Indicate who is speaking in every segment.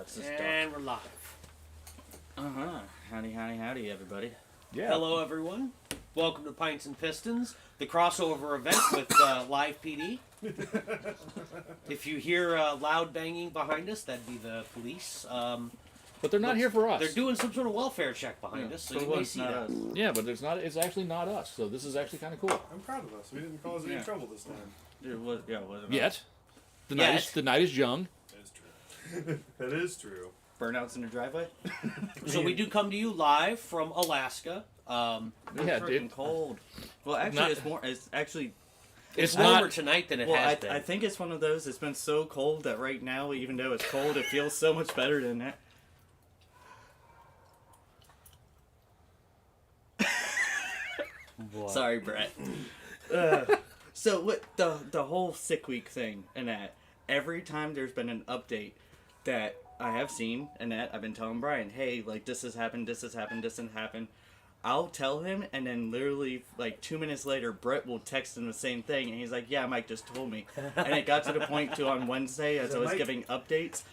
Speaker 1: Let's just
Speaker 2: And we're live.
Speaker 1: Howdy, everybody.
Speaker 3: Yeah.
Speaker 2: Hello, everyone. Welcome to Pints and Pistons, the crossover event with Live PD. If you hear loud banging behind us, that'd be the police.
Speaker 3: But they're not here for us.
Speaker 2: They're doing some sort of welfare check behind us, so you may see that.
Speaker 3: Yeah, but it's actually not us. So this is actually kind of cool.
Speaker 4: I'm proud of us. We didn't cause any trouble this time.
Speaker 1: It wasn't
Speaker 3: Yet. The night is young.
Speaker 4: That is true. That is true.
Speaker 1: Burnouts in the driveway.
Speaker 2: So we do come to you live from Alaska.
Speaker 3: Yeah,
Speaker 1: Freaking cold. Well, actually,
Speaker 2: It's
Speaker 3: not
Speaker 2: warmer tonight than it has been.
Speaker 1: I think it's one of those. It's been so cold that right now, even though it's cold, it feels so much better than that.
Speaker 2: What?
Speaker 1: Sorry, Brett. So what the whole sick week thing and that every time there's been an update that I have seen and that I've been telling Brian, hey, like this has happened, this has happened. I'll tell him, and then literally like 2 minutes later, Brett will text him the same thing, and he's like, "Yeah, Mike just told me." And it got to the point to on Wednesday as I was
Speaker 4: Mike?
Speaker 1: giving updates.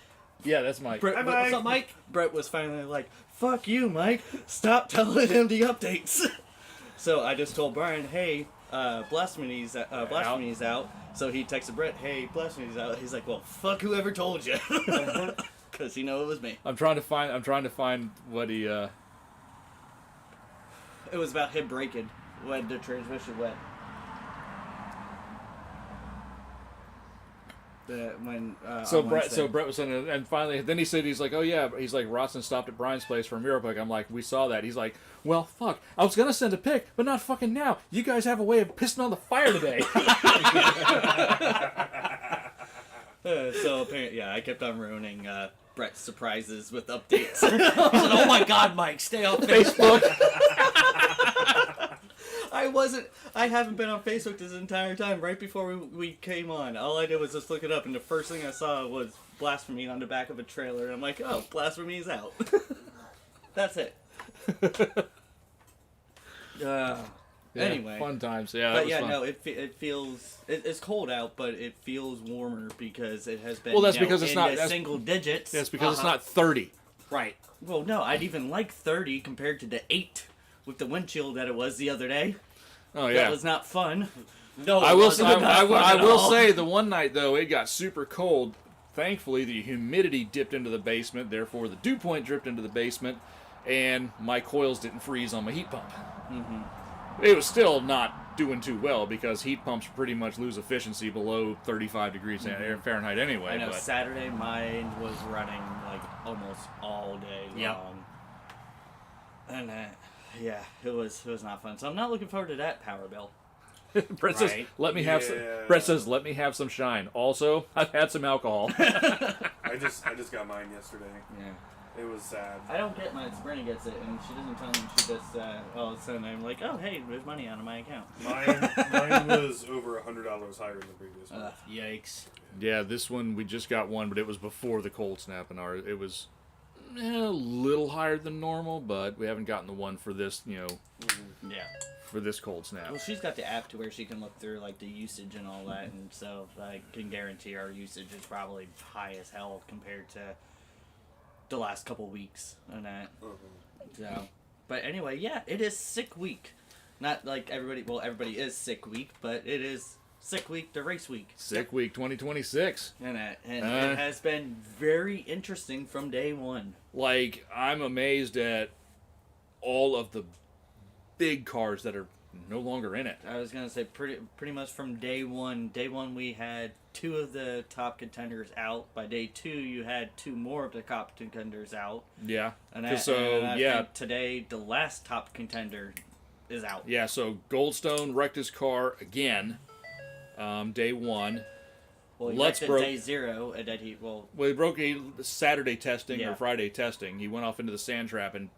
Speaker 3: Yeah, that's Mike.
Speaker 1: Brett,
Speaker 4: Hi, Mike.
Speaker 2: What's up, Mike?
Speaker 1: Brett was finally like, "Fuck you, Mike! Stop telling him the updates." So I just told Brian, "Hey, Blasphemies out." So he texted Brett, "Hey, Blasphemies out." He's like, "Well, fuck whoever told you," because he know it was me.
Speaker 3: I'm trying to find what he.
Speaker 1: It was about him breaking when the transmission went.
Speaker 3: So Brett was saying, and finally, then he said, he's like, "Oh yeah," he's like, "Rotson stopped at Brian's place for a mirror pick." I'm like, "We saw that." He's like, "Well, fuck, I was gonna send a pic, but not fucking now. You guys have a way of pissing on the fire today."
Speaker 1: So apparently, yeah, I kept on ruining Brett's surprises with updates.
Speaker 2: He said, "Oh my God, Mike, stay off Facebook."
Speaker 1: I haven't been on Facebook this entire time. Right before we came on, all I did was just look it up, and the first thing I saw was Blasphemy on the back of a trailer. And I'm like, oh, Blasphemy is out. That's it.
Speaker 3: Yeah,
Speaker 1: Anyway.
Speaker 3: fun times. Yeah,
Speaker 1: But
Speaker 3: was fun.
Speaker 1: no, it feels... It's cold out, but it feels warmer because it has been,
Speaker 3: Well, that's because it's
Speaker 1: in
Speaker 3: not-
Speaker 1: the
Speaker 3: that's-
Speaker 1: single digits.
Speaker 3: That's because it's not 30.
Speaker 2: Right.
Speaker 1: Well, no, I'd even like 30 compared to the 8 with the wind chill that it was the other day.
Speaker 3: Oh yeah.
Speaker 1: That was not fun.
Speaker 2: No,
Speaker 3: I will
Speaker 2: wasn't.
Speaker 3: say, I will
Speaker 1: all.
Speaker 3: say the one night though it got super cold. Thankfully, the humidity dipped into the basement. Therefore, the dew point dripped into the basement, and my coils didn't freeze on my heat pump.
Speaker 1: Mm-hmm.
Speaker 3: It was still not doing too well because heat pumps pretty much lose efficiency below 35 degrees Fahrenheit anyway.
Speaker 1: I know
Speaker 3: but
Speaker 1: Saturday mine was running like almost all day
Speaker 2: Yep.
Speaker 1: long. And yeah, it was not fun. So I'm not looking forward to that power bill.
Speaker 3: Brett says,
Speaker 2: Right.
Speaker 3: "Let me have some." Brett says, "Let me have some shine." Also, I've had some alcohol.
Speaker 4: I just got mine yesterday.
Speaker 1: Yeah.
Speaker 4: It was sad.
Speaker 1: I don't get mine. Sabrina gets it, and she doesn't tell me. She just all of a sudden I'm like, oh hey, there's money out of my account.
Speaker 4: Mine was over $100 higher than the previous one.
Speaker 2: Yikes.
Speaker 3: Yeah, this one we just got one, but it was before the cold snap, and it was a little higher than normal, but we haven't gotten the one for this,
Speaker 1: Yeah.
Speaker 3: for this cold snap.
Speaker 1: Well, she's got the app to where she can look through like the usage and all that, and so I can guarantee our usage is probably high as hell compared to the last couple weeks and that. So, but anyway, yeah, it is sick week. Not like everybody. Well, everybody is sick week, but it is sick week, the race week.
Speaker 3: Sick week 2026.
Speaker 1: And it has been very interesting from day one.
Speaker 3: Like, I'm amazed at all of the big cars that are no longer in it.
Speaker 1: I was gonna say pretty much from day one. Day one we had 2 of the top contenders out. By day 2 you had 2 more of the top contenders out.
Speaker 3: Yeah.
Speaker 1: And
Speaker 3: I
Speaker 1: think today the last top contender is out.
Speaker 3: Yeah, so Goldstone wrecked his car again, day 1.
Speaker 1: Well, he
Speaker 3: Lutz
Speaker 1: wrecked
Speaker 3: broke-
Speaker 1: at day 0, and then he
Speaker 3: Well, he broke Saturday testing
Speaker 1: Yeah.
Speaker 3: or Friday testing. He went off into the sand trap and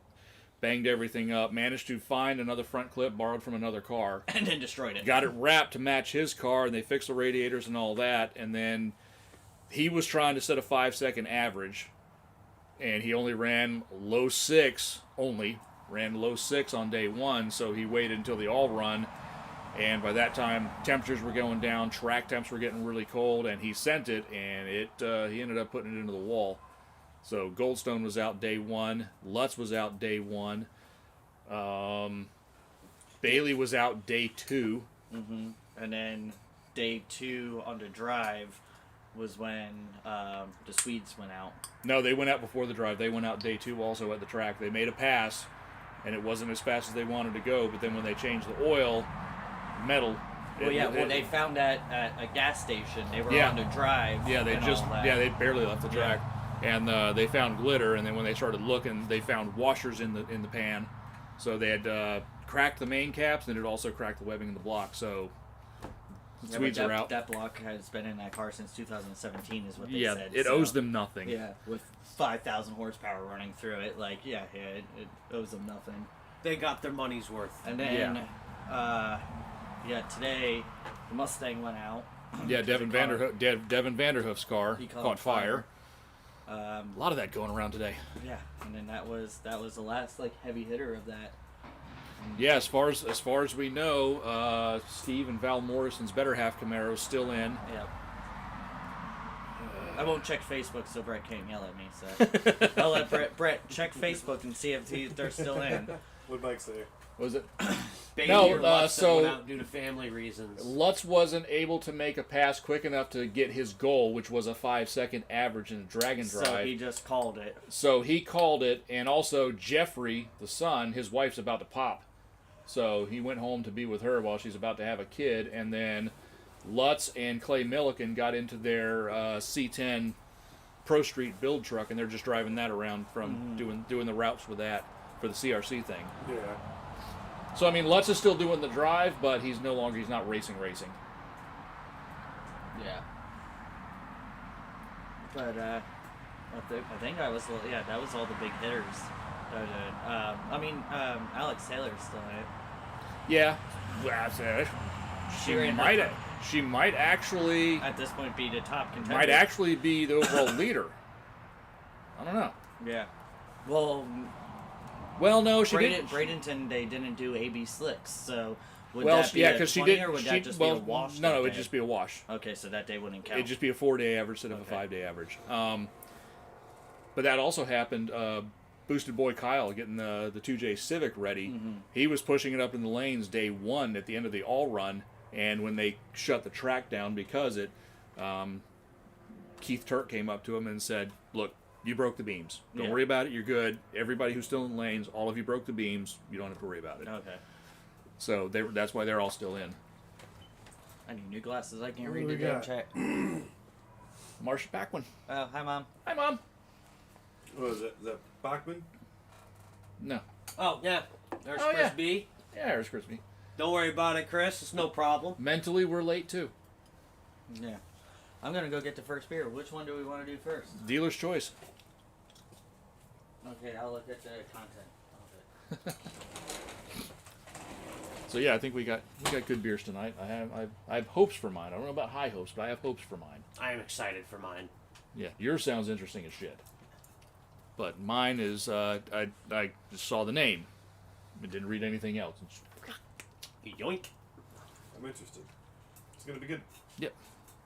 Speaker 3: banged everything up, managed to find another front clip borrowed from another car.
Speaker 1: and then destroyed it.
Speaker 3: Got it wrapped to match his car, and they fixed the radiators and all that. And then he was trying to set a 5-second average, and he only ran low 6 on day 1, so he waited until the all run. And by that time, temperatures were going down, track temps were getting really cold, and he sent it, and he ended up putting it into the wall. So Goldstone was out day 1. Lutz was out day 1. Bailey was out day 2.
Speaker 1: Mm-hmm. And then day 2 on the drive was when the Swedes went out.
Speaker 3: No, they went out before the drive. They went out day 2 also at the track. They made a pass, and it wasn't as fast as they wanted to go. But then when they changed the oil, metal.
Speaker 1: They found that at a gas station. They were on the drive.
Speaker 3: Yeah, they they barely left the track, and they found glitter. And then when they started looking, they found washers in the pan. So they had cracked the main caps, and it also cracked the webbing in the block. So the Swedes are out.
Speaker 1: That block has been in that car since 2017, is what they said.
Speaker 3: Yeah, it owes them nothing.
Speaker 1: Yeah, with 5,000 horsepower running through it, it owes them nothing.
Speaker 2: They got their money's worth.
Speaker 1: And then, today the Mustang went out.
Speaker 3: Yeah, Devin Vanderhoof's car caught fire.
Speaker 1: A
Speaker 3: lot of that going around today.
Speaker 1: Yeah, and then that was the last heavy hitter of that.
Speaker 3: Yeah, as far as we know, Steve and Val Morrison's better half Camaro's still in.
Speaker 1: Yep. I won't check Facebook so Brett can't yell at me. So I'll let Brett check Facebook and see if they're still in.
Speaker 4: What'd Mike say?
Speaker 3: Was it?
Speaker 2: Bailey or Lutz that went out due to family reasons.
Speaker 3: Lutz wasn't able to make a pass quick enough to get his goal, which was a 5-second average in the Dragon Drive.
Speaker 1: So he just called it.
Speaker 3: So he called it, and also Jeffrey, the son, his wife's about to pop. So he went home to be with her while she's about to have a kid, and then Lutz and Clay Milliken got into their C10 Pro Street build truck, and they're just driving that around from doing the routes with that for the CRC thing.
Speaker 4: Yeah.
Speaker 3: So, I mean, Lutz is still doing the drive, but he's not racing.
Speaker 1: Yeah. But, I think that was all the big hitters. Alex Taylor's still in it.
Speaker 3: Yeah. That's it. She might actually,
Speaker 1: at this point, be the top contender.
Speaker 3: might actually be the overall leader. I don't know.
Speaker 1: Yeah. Well,
Speaker 3: no, she didn't.
Speaker 1: Bradenton, they didn't do AB slicks, so would
Speaker 3: Well,
Speaker 1: that be
Speaker 3: yeah,
Speaker 1: a
Speaker 3: because
Speaker 1: 20,
Speaker 3: she did.
Speaker 1: or would that just be a wash?
Speaker 3: No,
Speaker 1: that
Speaker 3: it would
Speaker 1: day?
Speaker 3: just be a wash.
Speaker 1: Okay, so that day wouldn't count.
Speaker 3: It'd just be a 4-day average instead of a 5-day average. But that also happened. Boosted Boy Kyle getting the 2J Civic ready. Mm-hmm. He was pushing it up in the lanes day 1 at the end of the all run, and when they shut the track down because Keith Turk came up to him and said, "Look, you broke the beams. Don't worry about it. You're good. Everybody who's still in the lanes, all of you broke the beams. You don't have to worry about it."
Speaker 1: Okay.
Speaker 3: So that's why they're all still in.
Speaker 1: I need new glasses. I can't read the damn chat.
Speaker 3: Marsha Bachman.
Speaker 1: Oh, hi, Mom.
Speaker 3: Hi, Mom.
Speaker 4: What is it? Is that Bachman?
Speaker 3: No.
Speaker 2: Oh, yeah. There's
Speaker 3: Oh,
Speaker 2: Chris
Speaker 3: yeah.
Speaker 2: B.
Speaker 3: Yeah, there's Crispy.
Speaker 2: Don't worry about it, Chris. It's no problem.
Speaker 3: Mentally, we're late, too.
Speaker 1: Yeah. I'm going to go get the first beer. Which one do we want to do first?
Speaker 3: Dealer's choice.
Speaker 1: Okay, I'll look at the content. Okay.
Speaker 3: So yeah, I think we got good beers tonight. I have hopes for mine. I don't know about high hopes, but I have hopes for mine.
Speaker 2: I am excited for mine.
Speaker 3: Yeah, yours sounds interesting as shit. But mine is I just saw the name. I didn't read anything else.
Speaker 2: Yoink.
Speaker 4: I'm interested. It's gonna be good.
Speaker 3: Yep.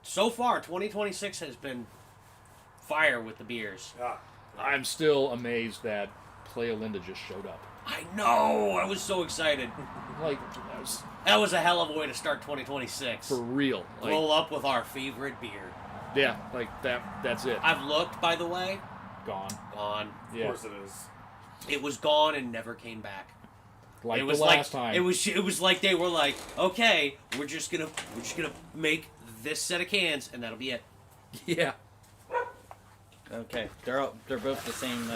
Speaker 2: So far, 2026 has been fire with the beers.
Speaker 3: I'm still amazed that Playa Linda just showed up.
Speaker 2: I know. I was so excited.
Speaker 3: Like
Speaker 2: That was a hell of a way to start 2026.
Speaker 3: for real. Like,
Speaker 2: Roll up with our favorite beer.
Speaker 3: yeah, like that's it.
Speaker 2: I've looked, by the way.
Speaker 3: Gone.
Speaker 2: Gone.
Speaker 3: Yeah.
Speaker 4: Of course it is.
Speaker 2: It was gone and never came back.
Speaker 3: Like
Speaker 2: it
Speaker 3: the
Speaker 2: was
Speaker 3: last time.
Speaker 2: It was like they were like, okay, we're just gonna make this set of cans and that'll be it.
Speaker 3: Yeah.
Speaker 1: Okay, they're both the same.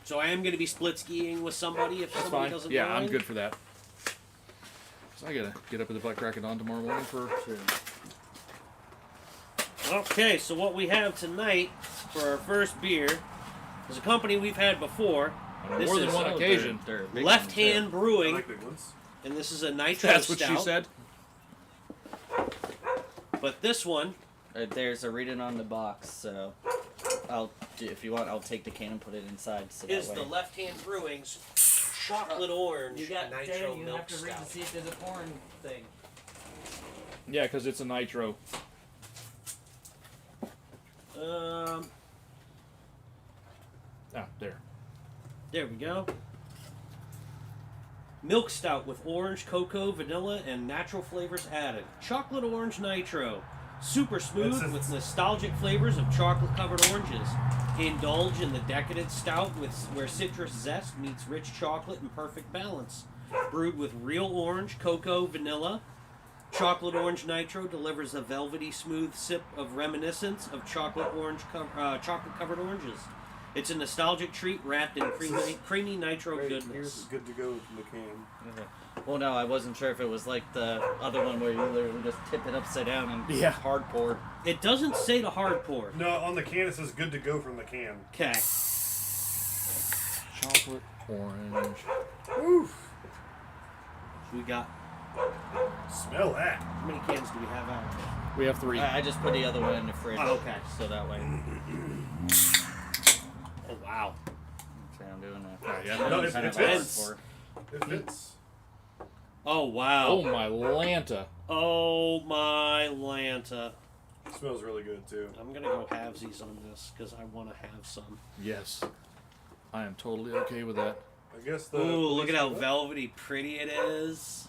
Speaker 2: So I am gonna be split skiing with somebody if
Speaker 3: That's
Speaker 2: somebody
Speaker 3: fine.
Speaker 2: doesn't.
Speaker 3: Yeah,
Speaker 2: join.
Speaker 3: I'm good for that. So I gotta get up at the butt crack of dawn tomorrow morning for.
Speaker 2: Okay, so what we have tonight for our first beer is a company we've had before.
Speaker 3: On
Speaker 2: This
Speaker 3: more than
Speaker 2: is
Speaker 3: one occasion.
Speaker 1: They're big
Speaker 2: Left
Speaker 1: ones,
Speaker 2: Hand
Speaker 4: I
Speaker 2: Brewing,
Speaker 4: like big ones.
Speaker 2: and this is a nitro
Speaker 3: That's what
Speaker 2: stout.
Speaker 3: she said.
Speaker 2: But this one
Speaker 1: there's a reading on the box, so if you want, I'll take the can and put it inside. So
Speaker 2: is
Speaker 1: that
Speaker 2: the
Speaker 1: way.
Speaker 2: Left Hand Brewing's chocolate orange nitro milk stout.
Speaker 1: see if there's a porn thing.
Speaker 3: Yeah, because it's a nitro. There.
Speaker 2: There we go. Milk stout with orange, cocoa, vanilla, and natural flavors added. Chocolate orange nitro. Super smooth with nostalgic flavors of chocolate-covered oranges. Indulge in the decadent stout where citrus zest meets rich chocolate in perfect balance. Brewed with real orange, cocoa, vanilla. Chocolate orange nitro delivers a velvety smooth sip of reminiscence of chocolate-covered oranges. It's a nostalgic treat wrapped in creamy nitro
Speaker 4: Right,
Speaker 2: goodness.
Speaker 4: here's good to go from the can.
Speaker 1: Well, no, I wasn't sure if it was like the other one where you literally just tip it upside down and hard pour.
Speaker 2: It doesn't say to hard pour.
Speaker 4: No, on the can it says good to go from the can.
Speaker 2: Okay.
Speaker 3: Chocolate orange.
Speaker 4: Oof.
Speaker 2: We got.
Speaker 4: Smell that.
Speaker 2: How many cans do we have out?
Speaker 3: We have 3.
Speaker 1: I just put the other one in the fridge.
Speaker 2: Oh, okay.
Speaker 1: So that way.
Speaker 2: Oh, wow.
Speaker 1: That's what I'm doing now.
Speaker 3: Yeah.
Speaker 4: No,
Speaker 1: It's
Speaker 4: it
Speaker 1: kind of
Speaker 4: fits.
Speaker 1: hard
Speaker 4: It fits.
Speaker 2: Oh, wow.
Speaker 3: Oh my Lanta.
Speaker 2: Oh, my Lanta.
Speaker 4: It smells really good too.
Speaker 2: I'm going to go halvesies on this because I want to have some.
Speaker 3: Yes. I am totally okay with that.
Speaker 4: I guess the.
Speaker 2: Ooh, look at how velvety pretty it is.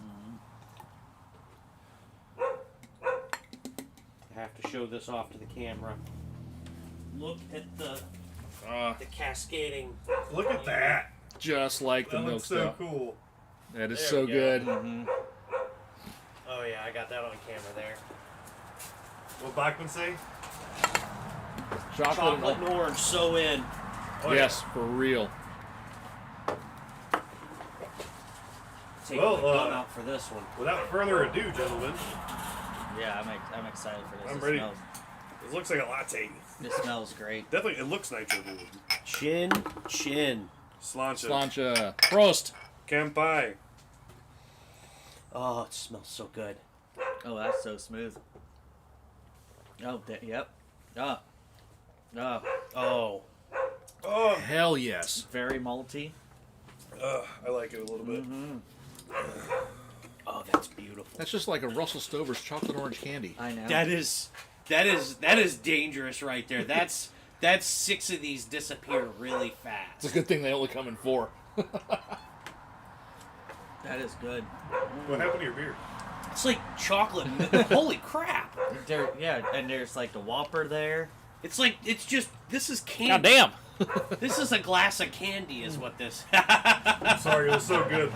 Speaker 2: I have to show this off to the camera. Look at the cascading.
Speaker 4: Look at that.
Speaker 3: Just like the
Speaker 4: That
Speaker 3: milk
Speaker 4: looks so
Speaker 3: stout.
Speaker 4: cool.
Speaker 3: That is
Speaker 2: There
Speaker 3: so
Speaker 2: we go.
Speaker 3: good.
Speaker 2: Oh, yeah, I got that on camera there.
Speaker 4: What Bachman say?
Speaker 2: Chocolate and orange, so in.
Speaker 4: Oh,
Speaker 3: Yes, for real.
Speaker 2: Take
Speaker 4: Well,
Speaker 2: my gun out for this one.
Speaker 4: Without further ado, gentlemen,
Speaker 1: Yeah, I'm excited for this.
Speaker 4: I'm
Speaker 1: It
Speaker 4: ready.
Speaker 1: Smells,
Speaker 4: it looks like a latte.
Speaker 1: it smells great.
Speaker 4: Definitely, it looks nitro brewed.
Speaker 2: Chin, chin.
Speaker 4: Slancha.
Speaker 3: Slancha. Prost.
Speaker 4: Kampai.
Speaker 2: Oh, it smells so good.
Speaker 1: Oh, that's so smooth. Oh, yep. Oh. Oh.
Speaker 2: Oh.
Speaker 4: Oh,
Speaker 3: Hell yes.
Speaker 1: Very malty.
Speaker 4: I like it a little bit.
Speaker 2: Oh, that's beautiful.
Speaker 3: That's just like a Russell Stover's chocolate orange candy.
Speaker 1: I know.
Speaker 2: That is dangerous right there. That's 6 of these disappear really
Speaker 3: It's a
Speaker 2: fast.
Speaker 3: good thing they only come in 4.
Speaker 1: That is good.
Speaker 4: What happened to your beer?
Speaker 2: It's like chocolate. Holy crap!
Speaker 1: There, yeah, and there's like the Whopper there.
Speaker 2: It's just this is candy.
Speaker 3: God damn.
Speaker 2: This is a glass of candy, is what this.
Speaker 4: I'm sorry, it was so good.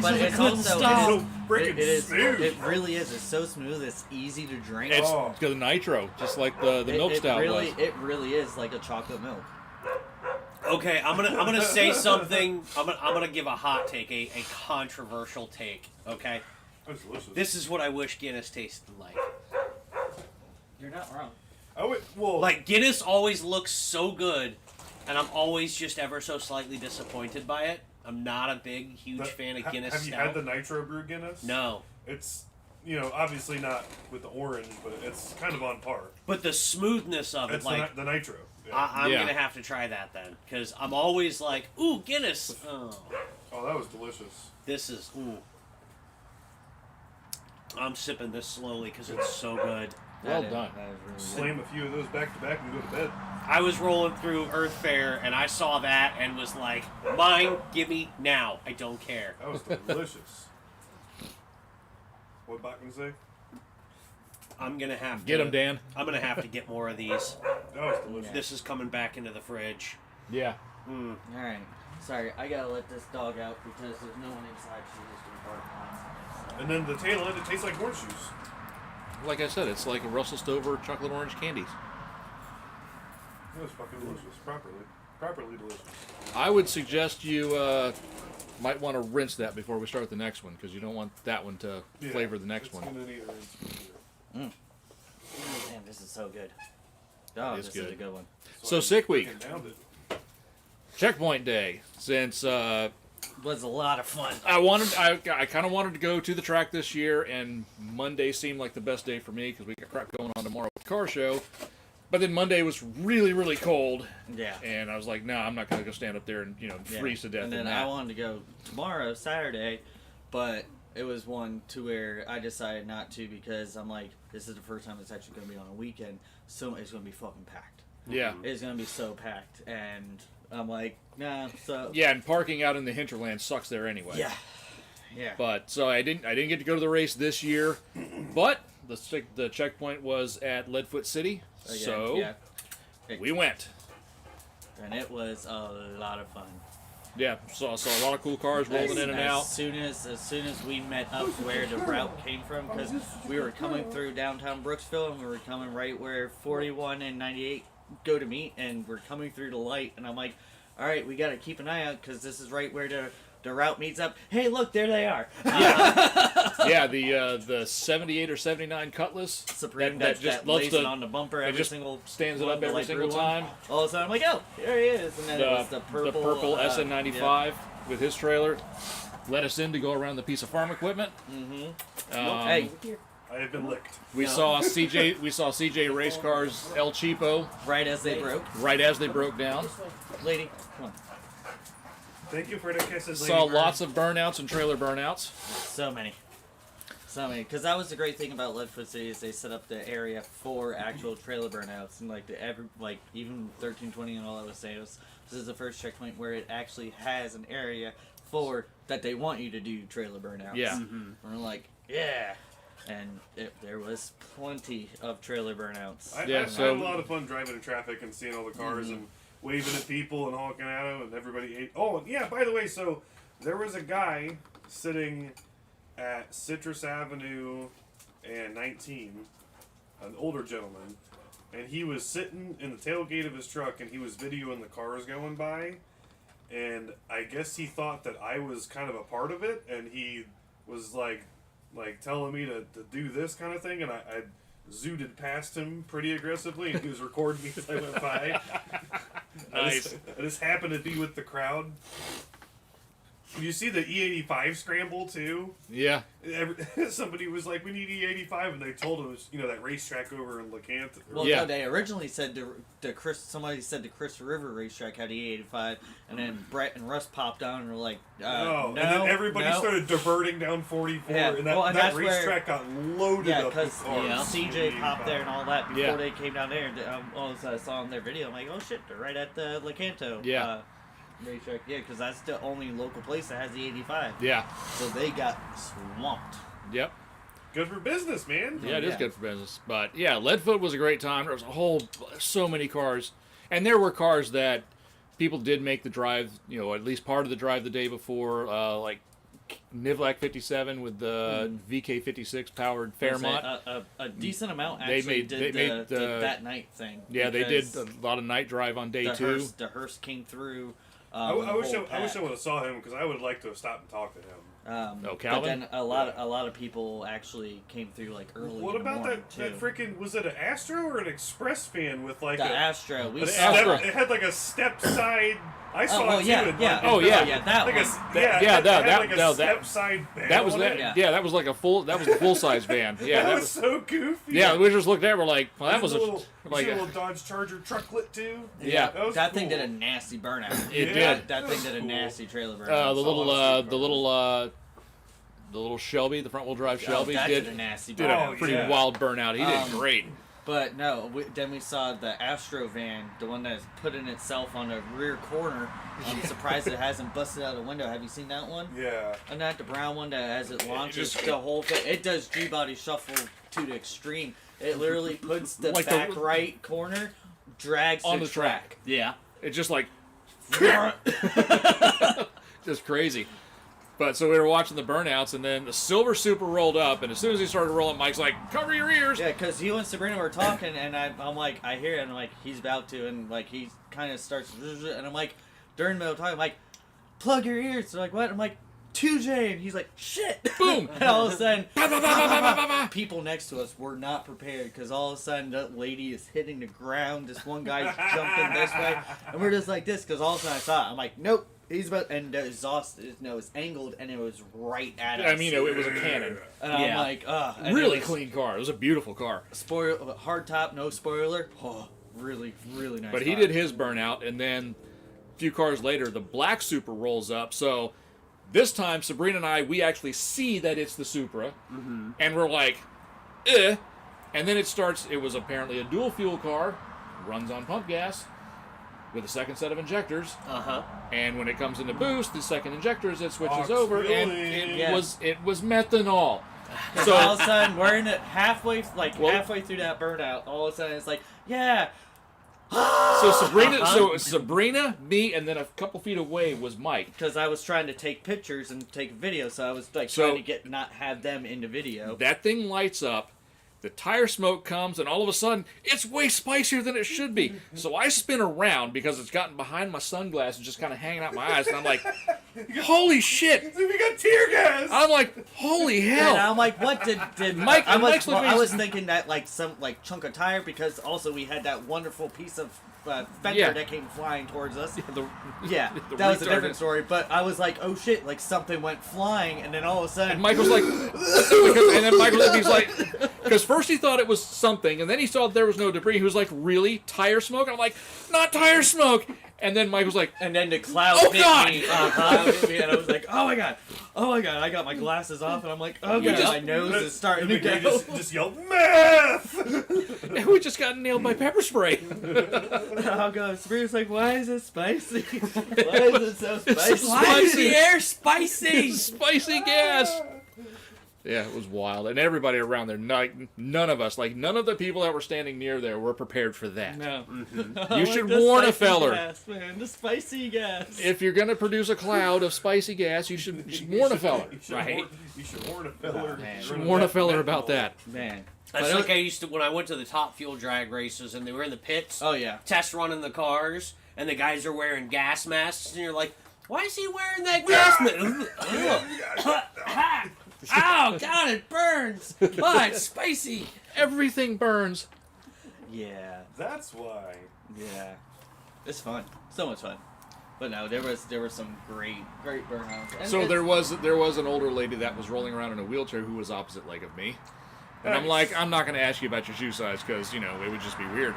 Speaker 1: But it's
Speaker 2: couldn't
Speaker 1: also
Speaker 2: stop.
Speaker 4: So freaking
Speaker 1: it is
Speaker 4: smooth.
Speaker 1: it really is. It's so smooth. It's easy to drink.
Speaker 3: It's
Speaker 4: Oh.
Speaker 3: got the nitro, just like the milk stout
Speaker 1: really,
Speaker 3: was.
Speaker 1: It really is like a chocolate milk.
Speaker 2: Okay, I'm gonna say something. I'm gonna give a hot take, a controversial take. Okay,
Speaker 4: That's delicious.
Speaker 2: this is what I wish Guinness tasted like.
Speaker 1: You're not wrong.
Speaker 4: I would, well,
Speaker 2: Like Guinness always looks so good, and I'm always just ever so slightly disappointed by it. I'm not a big, huge fan of Guinness
Speaker 4: Have you
Speaker 2: stout.
Speaker 4: had the nitro brew Guinness?
Speaker 2: No,
Speaker 4: It's, obviously not with the orange, but it's kind of on par.
Speaker 2: but the smoothness of it,
Speaker 4: It's
Speaker 2: like
Speaker 4: the nitro. Yeah.
Speaker 2: I'm
Speaker 3: Yeah.
Speaker 2: gonna have to try that then, because I'm always like, ooh, Guinness. Oh,
Speaker 4: Oh, that was delicious.
Speaker 2: this is ooh. I'm sipping this slowly because it's so good.
Speaker 3: Well
Speaker 1: That is-
Speaker 3: done.
Speaker 1: that is really good.
Speaker 4: Slam a few of those back to back and go to bed.
Speaker 2: I was rolling through Earth Fair and I saw that and was like, mine, give me now. I don't care.
Speaker 4: That was delicious. What Bachman say?
Speaker 2: I'm gonna have to
Speaker 3: Get them, Dan.
Speaker 2: I'm gonna have to get more of these.
Speaker 4: That was delicious.
Speaker 2: This is coming back into the fridge.
Speaker 3: Yeah.
Speaker 2: Mm.
Speaker 1: All right. Sorry, I gotta let this dog out because there's no one inside. She is going to bark.
Speaker 4: And then the tail end, it tastes like orange juice.
Speaker 3: Like I said, it's like a Russell Stover chocolate orange candies.
Speaker 4: It was fucking delicious. Properly delicious.
Speaker 3: I would suggest you might want to rinse that before we start the next one, because you don't want that one to
Speaker 4: Yeah,
Speaker 3: flavor the next
Speaker 4: it's
Speaker 3: one.
Speaker 4: gonna need a rinse.
Speaker 1: Damn, this is so good. Oh,
Speaker 3: It is
Speaker 1: this is
Speaker 3: good.
Speaker 1: a good one.
Speaker 3: So,
Speaker 4: I
Speaker 3: sick week.
Speaker 4: freaking downed it.
Speaker 3: Checkpoint day. Since
Speaker 1: Was a lot of fun.
Speaker 3: I kind of wanted to go to the track this year, and Monday seemed like the best day for me because we got crap going on tomorrow with the car show. But then Monday was really, really cold,
Speaker 1: Yeah.
Speaker 3: and I was like, no, I'm not going to go stand up there and
Speaker 1: Yeah.
Speaker 3: freeze to death.
Speaker 1: And
Speaker 3: in
Speaker 1: then
Speaker 3: that.
Speaker 1: I wanted to go tomorrow, Saturday, but it was one to where I decided not to because I'm like, this is the first time it's actually going to be on a weekend, so it's going to be fucking packed.
Speaker 3: Yeah.
Speaker 1: It's gonna be so packed, and I'm like, nah. So
Speaker 3: Yeah, and parking out in the hinterland sucks there anyway.
Speaker 1: yeah.
Speaker 3: But so I didn't get to go to the race this year, but the checkpoint was at Leadfoot City,
Speaker 1: Again,
Speaker 3: so
Speaker 1: yeah.
Speaker 3: we went.
Speaker 1: And it was a lot of fun.
Speaker 3: Yeah, saw a lot of cool cars rolling in and out.
Speaker 1: As soon as we met up where the route came from, because we were coming through downtown Brooksville, and we were coming right where 41 and 98 go to meet, and we're coming through the light, and I'm like, all right, we got to keep an eye out, because this is right where the route meets up. Hey, look, there they are.
Speaker 3: Yeah, the 78 or 79 Cutlass
Speaker 1: Supreme
Speaker 3: that just loves
Speaker 1: lays it
Speaker 3: to
Speaker 1: on the bumper
Speaker 3: it
Speaker 1: every
Speaker 3: just
Speaker 1: single
Speaker 3: stands it
Speaker 1: one,
Speaker 3: up
Speaker 1: the
Speaker 3: every
Speaker 1: light
Speaker 3: single
Speaker 1: blue one.
Speaker 3: time.
Speaker 1: All of a sudden, I'm like, oh, there he is, and then it was the purple
Speaker 3: SN95 with his trailer let us in to go around the piece of farm equipment.
Speaker 1: Hey,
Speaker 4: I have been licked.
Speaker 3: We saw CJ race cars El Cheapo
Speaker 1: right as they broke,
Speaker 3: right as they broke down.
Speaker 1: lady, come on.
Speaker 4: Thank you for the kisses,
Speaker 3: Saw
Speaker 4: Lady
Speaker 3: lots of burnouts and trailer burnouts.
Speaker 1: So many. Because that was the great thing about Leadfoot City is they set up the area for actual trailer burnouts, and even 1320 and all that was saying, this is the first checkpoint where it actually has an area for that they want you to do trailer burnouts.
Speaker 3: Yeah.
Speaker 1: And we're like, yeah. And there was plenty of trailer burnouts.
Speaker 4: I had a lot of fun driving in traffic and seeing all the cars and waving at people and honking at them, and everybody ate. Oh, and yeah, by the way, so there was a guy sitting at Citrus Avenue and 19, an older gentleman, and he was sitting in the tailgate of his truck, and he was videoing the cars going by, and I guess he thought that I was kind of a part of it, and he was like telling me to do this kind of thing, and I zooted past him pretty aggressively, and he was recording me as I went by.
Speaker 3: Nice.
Speaker 4: I just happened to be with the crowd. Did you see the E85 scramble too?
Speaker 3: Yeah.
Speaker 4: Somebody was like, "We need E85," and they told him, that racetrack over in LeCant.
Speaker 1: Well,
Speaker 3: Yeah.
Speaker 1: no, they originally said somebody said the Chris River racetrack had E85, and then Brett and Russ popped on and were like, no,
Speaker 4: and then everybody started diverting down 44,
Speaker 1: Yeah,
Speaker 4: and
Speaker 1: well, and
Speaker 4: that
Speaker 1: that's
Speaker 4: racetrack got loaded up
Speaker 1: because
Speaker 4: with cars.
Speaker 1: CJ popped there and all that before
Speaker 3: Yeah.
Speaker 1: they came down there. And all I saw in their video, I'm like, oh shit, they're right at the LeCanto.
Speaker 3: Yeah.
Speaker 1: Racetrack, yeah, because that's the only local place that has the 85.
Speaker 3: Yeah.
Speaker 1: So they got swamped.
Speaker 3: Yep.
Speaker 4: Good for business, man.
Speaker 3: Yeah, it is
Speaker 1: Yeah.
Speaker 3: good for business. But yeah, Leadfoot was a great time. There was so many cars, and there were cars that people did make the drive. At least part of the drive the day before, like Nivlac 57 with the VK 56 powered Fairmont.
Speaker 1: A decent amount
Speaker 3: They
Speaker 1: actually
Speaker 3: made
Speaker 1: did that night thing.
Speaker 3: Yeah, they did
Speaker 1: because
Speaker 3: a lot of night drive on day two.
Speaker 1: The hearse came through.
Speaker 4: I wish I would have saw him, because I would like to have stopped and talked to him.
Speaker 3: Calvin?
Speaker 1: But then a lot of people actually came through early.
Speaker 4: What
Speaker 1: in the
Speaker 4: about
Speaker 1: morning,
Speaker 4: that
Speaker 1: too.
Speaker 4: freaking, was it an Astro or an Express fan with
Speaker 1: The Astro? We
Speaker 4: an
Speaker 1: saw
Speaker 3: Astro.
Speaker 4: It had like a step side. I saw
Speaker 1: well,
Speaker 4: it
Speaker 1: yeah,
Speaker 4: too. and
Speaker 1: yeah.
Speaker 4: like,
Speaker 3: Oh,
Speaker 4: it
Speaker 3: yeah.
Speaker 4: had
Speaker 1: Yeah, that
Speaker 4: like
Speaker 1: one.
Speaker 4: it had like a step side band
Speaker 3: That was
Speaker 4: on
Speaker 3: that.
Speaker 4: it.
Speaker 1: Yeah.
Speaker 3: That was like a full. That was a full size van. Yeah,
Speaker 4: That was so goofy.
Speaker 3: Yeah, we just looked at it. We're like, well, that
Speaker 4: It
Speaker 3: was a
Speaker 4: little,
Speaker 3: like
Speaker 4: a
Speaker 3: a,
Speaker 4: little Dodge Charger trucklet too.
Speaker 3: yeah.
Speaker 4: was
Speaker 1: That thing
Speaker 4: cool.
Speaker 1: did a nasty burnout.
Speaker 3: It
Speaker 4: Yeah.
Speaker 3: did.
Speaker 1: That thing
Speaker 4: was
Speaker 1: did a
Speaker 4: cool.
Speaker 1: nasty trailer burnout.
Speaker 3: The little Shelby, the front wheel drive Shelby,
Speaker 1: that
Speaker 3: did
Speaker 1: did a nasty
Speaker 3: did
Speaker 1: burnout.
Speaker 3: a pretty
Speaker 4: yeah.
Speaker 3: wild burnout. He did great.
Speaker 1: But no, then we saw the Astro van, the one that's putting itself on the rear corner. I'm surprised it hasn't busted out a window. Have you seen that one?
Speaker 4: Yeah.
Speaker 1: And that the brown one that as it launches
Speaker 3: just-
Speaker 1: the whole thing, it does G-body shuffle to the extreme. It literally puts the
Speaker 3: Like the-
Speaker 1: back right corner, drags
Speaker 3: On
Speaker 1: the
Speaker 3: the track.
Speaker 1: Yeah.
Speaker 3: It's just like just crazy. But so we were watching the burnouts, and then the Silver Super rolled up, and as soon as he started rolling, Mike's like, "Cover your ears!"
Speaker 1: Yeah, because you and Sabrina were talking, and I'm like, I hear it, and I'm like, he's about to, and he kind of starts, and I'm like, during the middle of talking, I'm like, plug your ears. They're like, what? I'm like, 2J, and he's like, shit.
Speaker 3: Boom.
Speaker 1: And all of a sudden,
Speaker 3: Bah, bah, bah, bah, bah, bah, bah.
Speaker 1: people next to us were not prepared, because all of a sudden, that lady is hitting the ground, this one guy's jumping this way, and we're just like this, because all of a sudden I saw it. I'm like, nope. He's about, and the exhaust is angled, and it was right at us.
Speaker 3: I mean, it was a cannon.
Speaker 1: and I'm like, and
Speaker 3: Really
Speaker 1: it was
Speaker 3: clean car. It was a beautiful car.
Speaker 1: hard top, no spoiler. Oh, really, really nice.
Speaker 3: But he
Speaker 1: car.
Speaker 3: did his burnout, and then a few cars later, the Black Supra rolls up. So this time, Sabrina and I, we actually see that it's the Supra, and we're like, eh. And then it starts. It was apparently a dual fuel car runs on pump gas with a second set of injecters.
Speaker 2: Uh-huh.
Speaker 3: And when it comes into boost, the second injectors, it switches
Speaker 4: Auxiliary.
Speaker 3: over, and it was methanol.
Speaker 1: So all of a sudden, we're in it halfway through that burnout. All of a sudden, it's like, yeah.
Speaker 3: So Sabrina, me, and then a couple feet away was Mike.
Speaker 1: Because I was trying to take pictures and take video, so I was trying to not have them in the video.
Speaker 3: That thing lights up. The tire smoke comes, and all of a sudden, it's way spicier than it should be. So I spin around because it's gotten behind my sunglasses, just kind of hanging out my eyes, and I'm like, holy shit!
Speaker 4: We got tear gas!
Speaker 3: I'm like, holy hell!
Speaker 1: And I'm like, what did
Speaker 3: Mike?
Speaker 1: I was thinking that some chunk of tire, because also we had that wonderful piece of fender that came flying towards us.
Speaker 3: The
Speaker 1: That was a different story. But I was like, oh shit, like something went flying, and then all of a sudden,
Speaker 3: and Mike was like, and then Mike was, he's like, because first he thought it was something, and then he saw there was no debris. He was like, really? Tire smoke? And I'm like, not tire smoke. And then Mike was like,
Speaker 1: and then the cloud hit me. Cloud hit me, and I was like, oh my god, I got my glasses off, and I'm like, oh god, my nose is starting to go.
Speaker 4: Just yelled, meth!
Speaker 3: and we just got nailed by pepper spray.
Speaker 1: Oh god, Sabrina's like, why is it spicy? Why is it so spicy?
Speaker 2: Why is the air spicy?
Speaker 3: Spicy gas. Yeah, it was wild, and everybody around there, none of us, none of the people that were standing near there were prepared for that.
Speaker 1: No.
Speaker 3: You should warn a feller.
Speaker 1: Gas, man, the spicy gas.
Speaker 3: If you're gonna produce a cloud of spicy gas, you should warn a feller, right?
Speaker 4: You should warn a feller.
Speaker 1: Man.
Speaker 3: You should warn a feller about that.
Speaker 1: Man.
Speaker 2: That's like I used to when I went to the Top Fuel drag races and they were in the pits.
Speaker 1: Oh yeah.
Speaker 2: Test running the cars and the guys are wearing gas masks and you're like, why is he wearing that gas mask? Ow, God, it burns. Oh, it's spicy.
Speaker 3: Everything burns.
Speaker 1: Yeah.
Speaker 4: That's why.
Speaker 1: Yeah. It's fun. So much fun. But no, there was some great burnouts. And
Speaker 3: So there was an older lady that was rolling around in a wheelchair who was opposite leg of me, and I'm like, I'm not going to ask you about your shoe size because it would just be weird.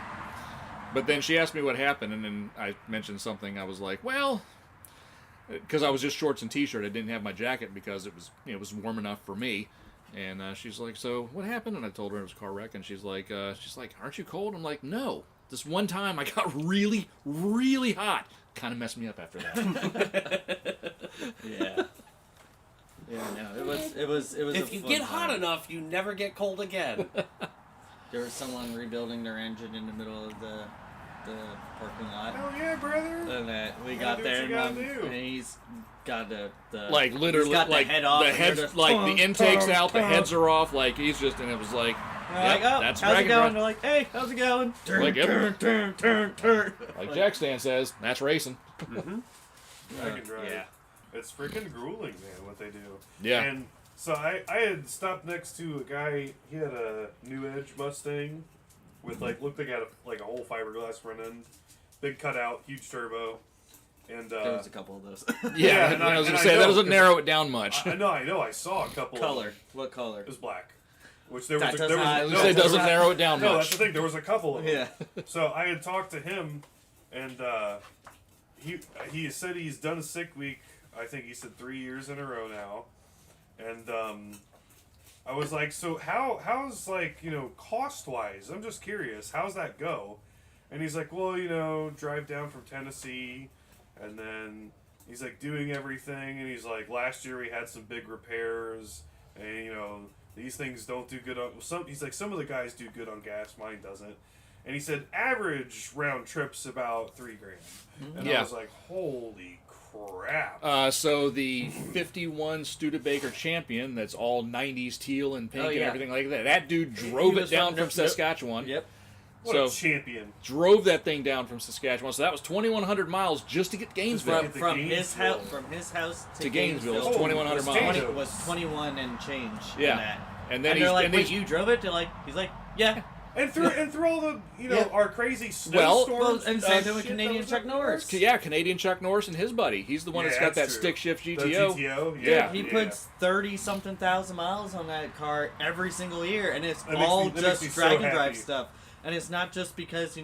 Speaker 3: But then she asked me what happened, and then I mentioned something. I was like, well, because I was just shorts and t-shirt. I didn't have my jacket because it was warm enough for me. And she's like, so what happened? And I told her it was a car wreck, and she's like, aren't you cold? I'm like, no. This one time I got really, really hot. Kind of messed me up after that.
Speaker 1: Yeah. Yeah, no, it was.
Speaker 2: If you get hot enough, you never get cold again.
Speaker 1: There was someone rebuilding their engine in the middle of the parking lot.
Speaker 4: Oh yeah, brother.
Speaker 1: And we
Speaker 4: You
Speaker 1: got
Speaker 4: gotta do
Speaker 1: there,
Speaker 4: what you gotta do.
Speaker 1: and he's got the
Speaker 3: Literally,
Speaker 1: he's got the head off,
Speaker 3: the
Speaker 1: and
Speaker 3: heads,
Speaker 1: they're just,
Speaker 3: the intake's out, the heads are off, he's just, and it was like,
Speaker 1: like, oh,
Speaker 3: that's
Speaker 1: how's it
Speaker 3: Dragon
Speaker 1: going?
Speaker 3: Run.
Speaker 1: They're like, hey, how's it going? Turn,
Speaker 3: Like, yep.
Speaker 1: turn.
Speaker 3: Like Jack Stan says, that's racing.
Speaker 4: Dragon Drive.
Speaker 1: Yeah.
Speaker 4: It's freaking grueling, man, what they do.
Speaker 3: Yeah.
Speaker 4: And so I had stopped next to a guy, he had a New Edge Mustang with looked like it had a whole fiberglass front end, big cutout, huge turbo. And
Speaker 1: There was a couple of those.
Speaker 3: Yeah,
Speaker 4: and
Speaker 3: I was going
Speaker 4: I
Speaker 3: to say,
Speaker 4: know,
Speaker 3: that doesn't
Speaker 4: 'cause
Speaker 3: narrow it down much.
Speaker 4: I know, I saw a couple
Speaker 1: Color.
Speaker 4: of them.
Speaker 1: What color?
Speaker 4: It was black. Which there was
Speaker 1: That
Speaker 4: a,
Speaker 1: does
Speaker 4: there was,
Speaker 1: not-
Speaker 3: I was
Speaker 4: no,
Speaker 3: going to say, it
Speaker 4: there
Speaker 3: doesn't
Speaker 4: was-
Speaker 3: narrow it down
Speaker 4: No, that's
Speaker 3: much.
Speaker 4: the thing. There was a couple of them.
Speaker 1: Yeah.
Speaker 4: So I had talked to him, and he said he's done a sick week. I think he said 3 years in a row now, and I was like, so how's cost wise? I'm just curious. How's that go? And he's like, well, drive down from Tennessee, and then he's like doing everything, and he's like, last year we had some big repairs, and these things don't do good on some. He's like, some of the guys do good on gas, mine doesn't. And he said average round trip's about $3,000, and
Speaker 3: Yeah.
Speaker 4: I was like, holy crap!
Speaker 3: So the 51 Studebaker Champion, that's all 90s teal and pink
Speaker 1: Oh,
Speaker 3: and
Speaker 1: yeah.
Speaker 3: everything like that. That dude drove it
Speaker 1: was
Speaker 3: down
Speaker 1: from-
Speaker 3: from Saskatchewan.
Speaker 1: Yep.
Speaker 4: What
Speaker 3: So
Speaker 4: a champion!
Speaker 3: drove that thing down from Saskatchewan. So that was 2,100 miles just to get Gainesville.
Speaker 4: Get to
Speaker 1: From his
Speaker 4: Gainesville.
Speaker 1: house to
Speaker 3: Gainesville.
Speaker 1: Gainesville.
Speaker 3: It's 2,100
Speaker 4: was
Speaker 3: miles.
Speaker 1: 20 was 21 and change.
Speaker 3: Yeah.
Speaker 1: In that.
Speaker 3: And then
Speaker 1: And they're like,
Speaker 3: and
Speaker 1: wait,
Speaker 3: he's-
Speaker 1: you drove it? They're like, he's like, yeah.
Speaker 4: And through all the
Speaker 1: Yeah.
Speaker 4: our crazy
Speaker 3: Well,
Speaker 4: snowstorms,
Speaker 1: and same thing with
Speaker 4: shit
Speaker 1: Canadian
Speaker 4: that was
Speaker 1: Chuck
Speaker 4: up
Speaker 1: Norris.
Speaker 4: there.
Speaker 3: Yeah, Canadian Chuck Norris and his buddy. He's the one that's got that
Speaker 4: true.
Speaker 3: stick shift
Speaker 4: The
Speaker 3: GTO.
Speaker 4: GTO,
Speaker 3: Yeah.
Speaker 1: He puts 30-something thousand miles on that car every single year, and it's
Speaker 4: That makes
Speaker 1: all
Speaker 4: me- that
Speaker 1: just
Speaker 4: makes me so
Speaker 1: drag and
Speaker 4: happy.
Speaker 1: drive stuff. And it's not just because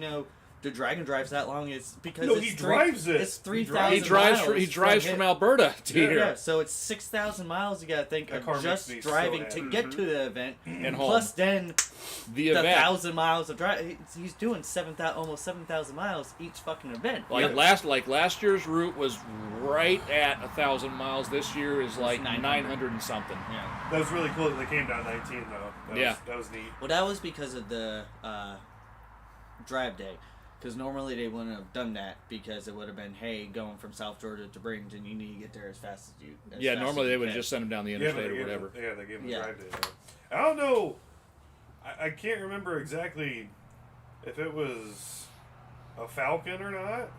Speaker 1: the Dragon drives that long is because
Speaker 4: No,
Speaker 1: it's
Speaker 4: he drives it.
Speaker 1: It's 3,000
Speaker 3: He drives.
Speaker 1: miles.
Speaker 3: He drives from Alberta to
Speaker 1: Yeah,
Speaker 3: here
Speaker 1: so it's 6,000 miles. You gotta think
Speaker 4: That
Speaker 1: of
Speaker 4: car
Speaker 1: just
Speaker 4: makes me so
Speaker 1: driving
Speaker 4: happy.
Speaker 1: to get to the event,
Speaker 3: and home.
Speaker 1: plus then
Speaker 3: The
Speaker 1: the
Speaker 3: event.
Speaker 1: 1,000 miles of drive. He's doing almost 7,000 miles each fucking event.
Speaker 3: Like last year's route was right at 1,000 miles. This year is like 900 and something.
Speaker 1: Yeah.
Speaker 4: That was really cool that they came down 19 though. That was neat.
Speaker 1: Well, that was because of the drive day. Because normally they wouldn't have done that because it would have been, hey, going from South Georgia to Bradenton, you need to get there as fast as you.
Speaker 3: Yeah, normally they would have just sent him down the
Speaker 4: Yeah,
Speaker 3: interstate
Speaker 4: they
Speaker 3: or whatever.
Speaker 4: they gave him the
Speaker 1: Yeah.
Speaker 4: drive day. Though. I don't know. I can't remember exactly if it was a Falcon or not.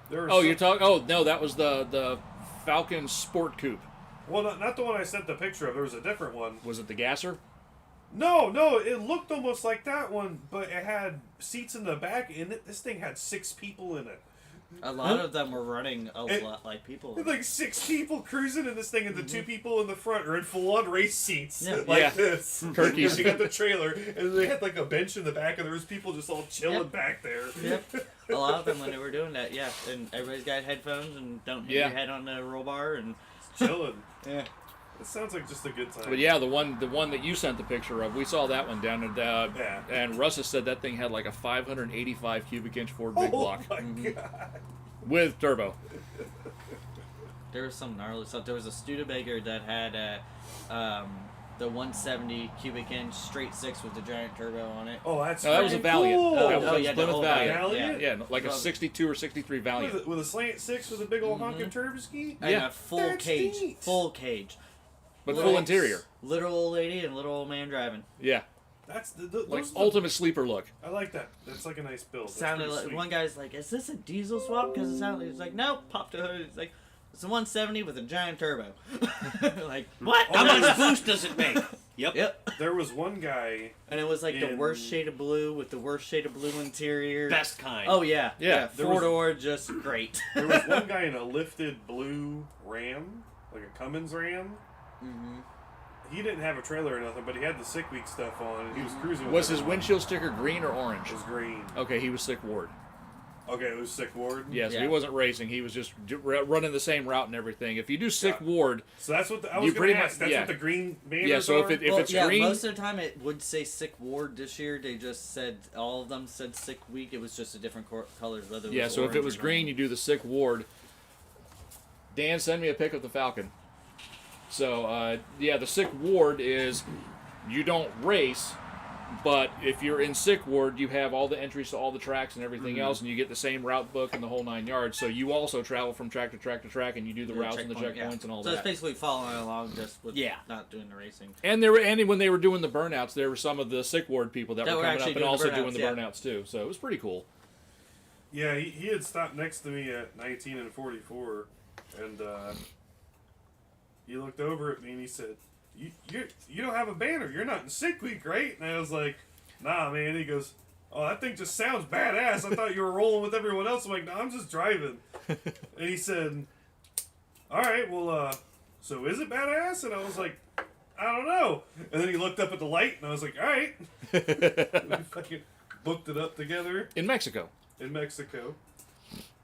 Speaker 4: There was
Speaker 3: You're talking. Oh no, that was the Falcon Sport Coupe.
Speaker 4: Well, not the one I sent the picture of. There was a different one.
Speaker 3: Was it the Gasser?
Speaker 4: No, it looked almost like that one, but it had seats in the back, and this thing had 6 people in it.
Speaker 1: A lot of them were running a lot like people.
Speaker 4: There's like 6 people cruising in this thing, and the 2 people in the front are in full-on race seats,
Speaker 1: Yeah.
Speaker 4: like
Speaker 3: Yeah.
Speaker 4: this.
Speaker 3: Turkeys.
Speaker 4: You got the trailer, and they had like a bench in the back, and there was people just all chilling
Speaker 1: Yep.
Speaker 4: back there.
Speaker 1: Yep. A lot of them when they were doing that, yeah. And everybody's got headphones and don't hit your head on the roll bar and
Speaker 4: Chilling.
Speaker 1: yeah.
Speaker 4: It sounds like just a good time.
Speaker 3: But yeah, the one that you sent the picture of, we saw that one down at
Speaker 4: Yeah.
Speaker 3: and Russ has said that thing had like a 585 cubic inch Ford big
Speaker 4: Oh
Speaker 3: block
Speaker 4: my god.
Speaker 3: with turbo.
Speaker 1: There was some gnarly stuff. There was a Studebaker that had the 170 cubic inch straight 6 with the giant turbo on it.
Speaker 4: Oh, that's
Speaker 3: No, that was a
Speaker 4: freaking
Speaker 3: Valiant.
Speaker 4: cool.
Speaker 3: That was
Speaker 1: yeah, the
Speaker 3: Plymouth
Speaker 1: whole
Speaker 3: Valiant.
Speaker 4: Valiant?
Speaker 3: Yeah, like a
Speaker 1: Well,
Speaker 3: 62 or 63 Valiant.
Speaker 4: With a slant 6 with a big old honking turbo ski?
Speaker 1: And
Speaker 3: Yeah.
Speaker 1: a full
Speaker 4: That's
Speaker 1: cage.
Speaker 4: neat.
Speaker 1: Full cage.
Speaker 3: But
Speaker 1: Little-
Speaker 3: full interior.
Speaker 1: Little old lady and little old man driving.
Speaker 3: Yeah,
Speaker 4: That's
Speaker 3: like
Speaker 4: those are the-
Speaker 3: ultimate sleeper look.
Speaker 4: I like that. That's like a nice build. That's
Speaker 1: Sounded
Speaker 4: pretty
Speaker 1: like
Speaker 4: sweet.
Speaker 1: one guy's like, "Is this a diesel swap?" Because it sounded. He's like, "No." Popped the hood. He's like, "It's a 170 with a giant turbo." Like what?
Speaker 2: How much boost does it make? Yep.
Speaker 1: Yep.
Speaker 4: There was one guy.
Speaker 1: And it was like the
Speaker 4: In-
Speaker 1: worst shade of blue with the worst shade of blue interior.
Speaker 2: Best kind.
Speaker 1: Oh yeah.
Speaker 3: Yeah,
Speaker 4: there
Speaker 1: 4-door, just great.
Speaker 4: There was one guy in a lifted blue Ram, like a Cummins Ram.
Speaker 1: Mm-hmm.
Speaker 4: He didn't have a trailer or nothing, but he had the Sick Week stuff on, and he was cruising. With
Speaker 3: Was his
Speaker 4: everyone.
Speaker 3: windshield sticker green or orange?
Speaker 4: It was green.
Speaker 3: Okay, he was Sick Ward.
Speaker 4: Okay, it was Sick Ward.
Speaker 3: Yes,
Speaker 1: Yeah.
Speaker 3: he wasn't racing. He was just running the same route and everything. If you do Sick Ward,
Speaker 4: So that's what I
Speaker 3: You
Speaker 4: was going
Speaker 3: pretty
Speaker 4: to
Speaker 3: much-
Speaker 4: ask. That's
Speaker 3: yeah.
Speaker 4: what the green banners
Speaker 3: yeah. So
Speaker 4: are?
Speaker 3: if it's green,
Speaker 1: most of the time it would say Sick Ward. This year they just said all of them said Sick Week. It was just a different colors. Whether it
Speaker 3: yeah.
Speaker 1: was
Speaker 3: So if it
Speaker 1: orange
Speaker 3: was
Speaker 1: or
Speaker 3: green, you do the Sick Ward. Dan, send me a pic of the Falcon. So yeah, the Sick Ward is you don't race, but if you're in Sick Ward, you have all the entries to all the tracks and everything else, and you get the same route book and the whole 9 yards. So you also travel from track to track to track, and you do the routes and the checkpoints
Speaker 1: yeah.
Speaker 3: and all
Speaker 1: so
Speaker 3: that.
Speaker 1: it's basically following along just with
Speaker 2: Yeah.
Speaker 1: not doing the racing.
Speaker 3: And there were, and when they were doing the burnouts, there were some of the Sick Ward people that,
Speaker 1: That
Speaker 3: were
Speaker 1: were
Speaker 3: coming
Speaker 1: actually
Speaker 3: up and
Speaker 1: doing the
Speaker 3: also doing the
Speaker 1: burnouts, yeah.
Speaker 3: burnouts too. So it was pretty cool.
Speaker 4: Yeah, he had stopped next to me at 19 and 44, and he looked over at me and he said, "You don't have a banner. You're not in Sick Week, right?" And I was like, "Nah, man." He goes, "Oh, that thing just sounds badass. I thought you were rolling with everyone else." I'm like, "No, I'm just driving." And he said, "All right, well, so is it badass?" And I was like, "I don't know." And then he looked up at the light, and I was like, "All right." And we fucking booked it up together
Speaker 3: In Mexico.
Speaker 4: in Mexico,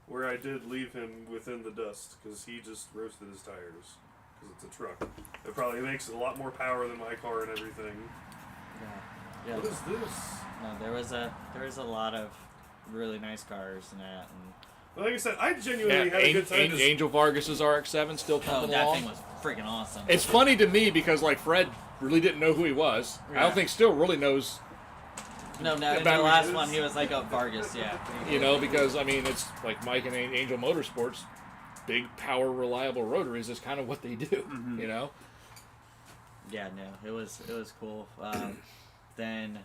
Speaker 4: where I did leave him within the dust because he just roasted his tires because it's a truck. It probably makes a lot more power than my car and everything.
Speaker 1: Yeah.
Speaker 4: What is this?
Speaker 1: No, there was a lot of really nice cars and that. And
Speaker 4: Well, like I said, I genuinely
Speaker 3: Yeah,
Speaker 4: had a good time.
Speaker 3: Angel Vargas's RX-7 still
Speaker 1: oh,
Speaker 3: coming
Speaker 1: that
Speaker 3: along.
Speaker 1: thing was freaking awesome.
Speaker 3: It's funny to me because like Fred really didn't know who he was. I
Speaker 1: Yeah.
Speaker 3: don't think still really knows,
Speaker 1: no, in the
Speaker 3: about-
Speaker 1: last one he was like a Vargas, yeah.
Speaker 3: you know, because I mean it's like Mike and Angel Motorsports, big power reliable rotaries is kind of what they do, you know.
Speaker 1: Yeah, no, it was cool. Then,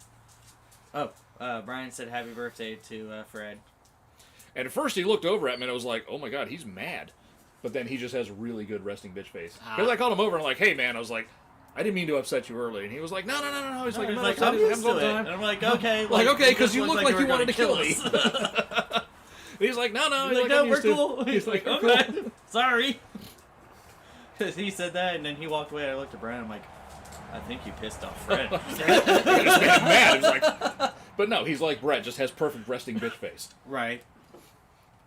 Speaker 1: Brian said happy birthday to Fred.
Speaker 3: And at first he looked over at me and I was like, oh my god, he's mad. But then he just has a really good resting bitch face. Because I called him over and I'm like, hey man, I was like, I didn't mean to upset you early. And he was like, no. He's like,
Speaker 1: He's
Speaker 3: no,
Speaker 1: like,
Speaker 3: upset.
Speaker 1: I'm
Speaker 3: It
Speaker 1: used
Speaker 3: happens all
Speaker 1: to
Speaker 3: the
Speaker 1: it.
Speaker 3: time.
Speaker 1: And I'm like, okay.
Speaker 3: Like, okay, because you
Speaker 1: just
Speaker 3: look
Speaker 1: looked
Speaker 3: like you
Speaker 1: were
Speaker 3: wanted to
Speaker 1: gonna
Speaker 3: kill me.
Speaker 1: us.
Speaker 3: He's like, no.
Speaker 1: He's like,
Speaker 3: "I'm
Speaker 1: no, we're
Speaker 3: used to it."
Speaker 1: cool.
Speaker 3: He's like, "We're
Speaker 1: okay,
Speaker 3: cool."
Speaker 1: sorry. Because he said that, and then he walked away. I looked at Brian. I'm like, I think you pissed off Fred.
Speaker 3: He just made him mad. He was like, But no, he's like Brett, just has perfect resting bitch face.
Speaker 2: Right.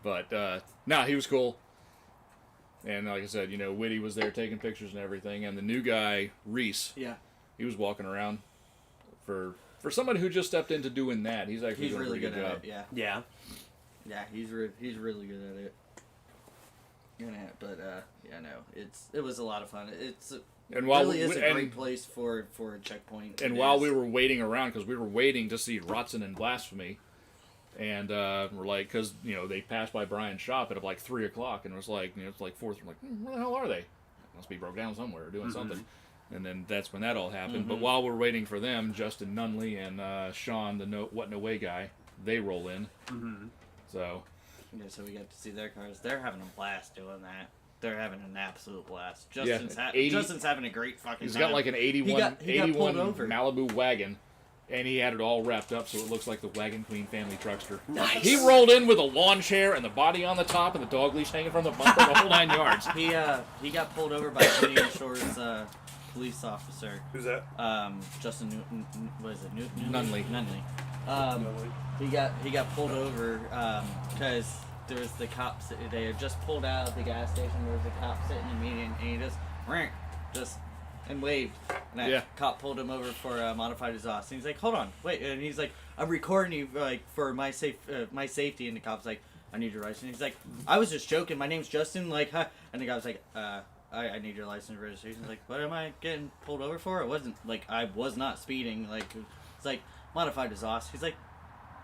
Speaker 3: But no, he was cool. And like I said, Whitty was there taking pictures and everything. And the new guy, Reese,
Speaker 1: Yeah.
Speaker 3: he was walking around. For somebody who just stepped into doing that, he's actually doing
Speaker 1: really
Speaker 3: a pretty
Speaker 1: good
Speaker 3: good
Speaker 1: at
Speaker 3: job.
Speaker 1: it. Yeah.
Speaker 2: Yeah.
Speaker 1: Yeah, he's really good at it. Yeah, but yeah, no, it was a lot of fun.
Speaker 3: And while
Speaker 1: really is a great place for a checkpoint.
Speaker 3: And while we were waiting around, because we were waiting to see Rotson and Blasphemy, and we're like, because they passed by Brian's shop at like 3 o'clock, and it was like it's like 4. I'm like, where the hell are they? Must be broke down somewhere or doing something. And then that's when that all happened. But while we're waiting for them, Justin Nunley and Sean, the What No Way guy, they roll in. So.
Speaker 1: Yeah, so we got to see their cars. They're having a blast doing that. They're having an absolute blast. Justin's having a great fucking
Speaker 3: He's
Speaker 1: time.
Speaker 3: got like an 81
Speaker 1: he got pulled over.
Speaker 3: Malibu wagon, and he had it all wrapped up so it looks like the Wagon Queen family truckster.
Speaker 2: Nice.
Speaker 3: He rolled in with a lawn chair and the body on the top and the dog leash hanging from the bumper, the whole 9 yards.
Speaker 1: He got pulled over by Indian Shores police officer.
Speaker 4: Who's that?
Speaker 1: Justin Newton. What is it?
Speaker 3: Nunley.
Speaker 1: He got pulled over because there was the cops. They had just pulled out of the gas station. There was a cop sitting in the median, and he just and waved. And that cop pulled him over for modified exhaust. And he's like, "Hold on, wait." And he's like, "I'm recording you like for my safety." And the cop's like, "I need your license." And he's like, "I was just joking. My name's Justin." Like, huh? And the guy was like, I need your license and registration." He's like, "What am I getting pulled over for?" It wasn't like I was not speeding. Like, it's like modified exhaust. He's like,